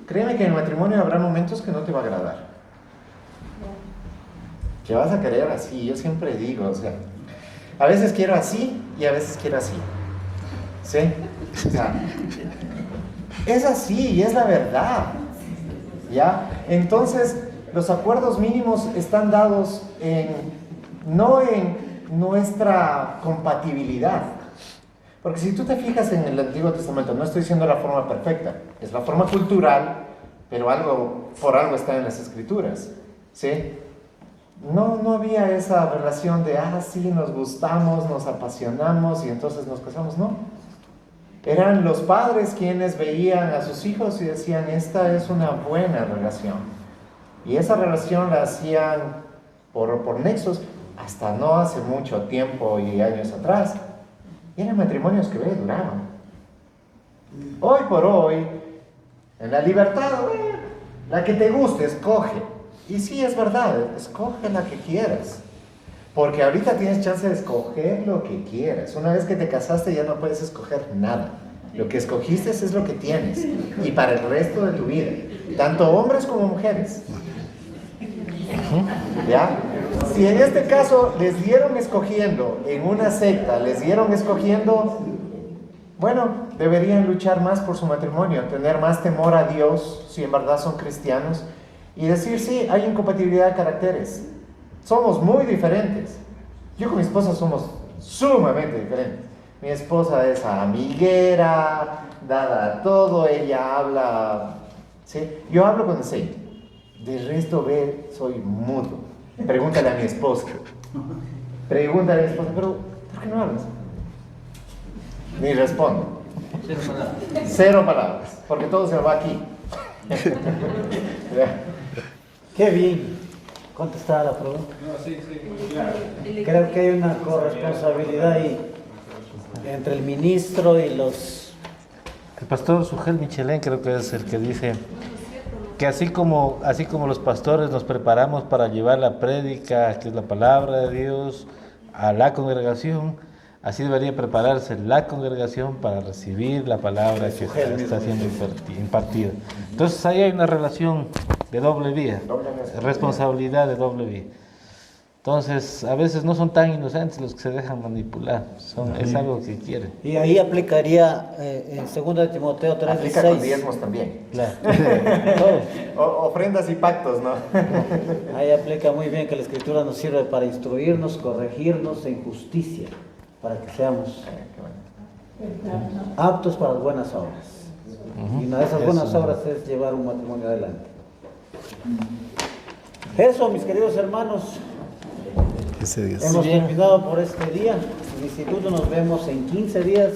créeme que en el matrimonio habrá momentos que no te va a agradar. Que vas a querer así, yo siempre digo, o sea, a veces quiero así y a veces quiero así. ¿Sí? O sea, es así y es la verdad. ¿Ya? Entonces, los acuerdos mínimos están dados no en nuestra compatibilidad. Porque si tú te fijas en el Antiguo Testamento, no estoy diciendo la forma perfecta, es la forma cultural, pero por algo está en las Escrituras, ¿sí? No había esa relación de, sí, nos gustamos, nos apasionamos y entonces nos casamos, no. Eran los padres quienes veían a sus hijos y decían, esta es una buena relación. Y esa relación la hacían por nexos hasta no hace mucho tiempo y años atrás. Y eran matrimonios que duraban. Hoy por hoy, en la libertad, la que te guste, escoge. Y sí, es verdad, escoge la que quieras. Porque ahorita tienes chance de escoger lo que quieras. Una vez que te casaste ya no puedes escoger nada. Lo que escogiste es lo que tienes. Y para el resto de tu vida. Tanto hombres como mujeres. ¿Ya? Si en este caso les dieron escogiendo en una secta, les dieron escogiendo, bueno, deberían luchar más por su matrimonio, tener más temor a Dios, si en verdad son cristianos, y decir, sí, hay incompatibilidad de caracteres. Somos muy diferentes. Yo con mi esposa somos sumamente diferentes. Mi esposa es amiguera, dada a todo, ella habla, ¿sí? Yo hablo con enseño. De resto, soy mudo. Pregúntale a mi esposa. Pregúntale a mi esposa, pero ¿por qué no hablas? Ni respondo. Cero palabras, porque todo se va aquí. Qué bien. ¿Contestada la pregunta? No, sí, claro. Creo que hay una corresponsabilidad ahí entre el ministro y los... El pastor Sugel Michelén creo que es el que dice que así como los pastores nos preparamos para llevar la prédica, que es la palabra de Dios, a la congregación, así debería prepararse la congregación para recibir la palabra que está siendo impartida. Entonces ahí hay una relación de doble vía, responsabilidad de doble vía. Entonces, a veces no son tan inocentes los que se dejan manipular, es algo que quieren. Y ahí aplicaría en 2 de Timoteo 3:16. Aplica con diezmos también. Claro. Ofrendas y pactos, ¿no? Ahí aplica muy bien que la Escritura nos sirve para instruirnos, corregirnos en justicia, para que seamos aptos para las buenas obras. Y una de esas buenas obras es llevar un matrimonio adelante. Eso, mis queridos hermanos, hemos terminado por este día. En el instituto nos vemos en 15 días.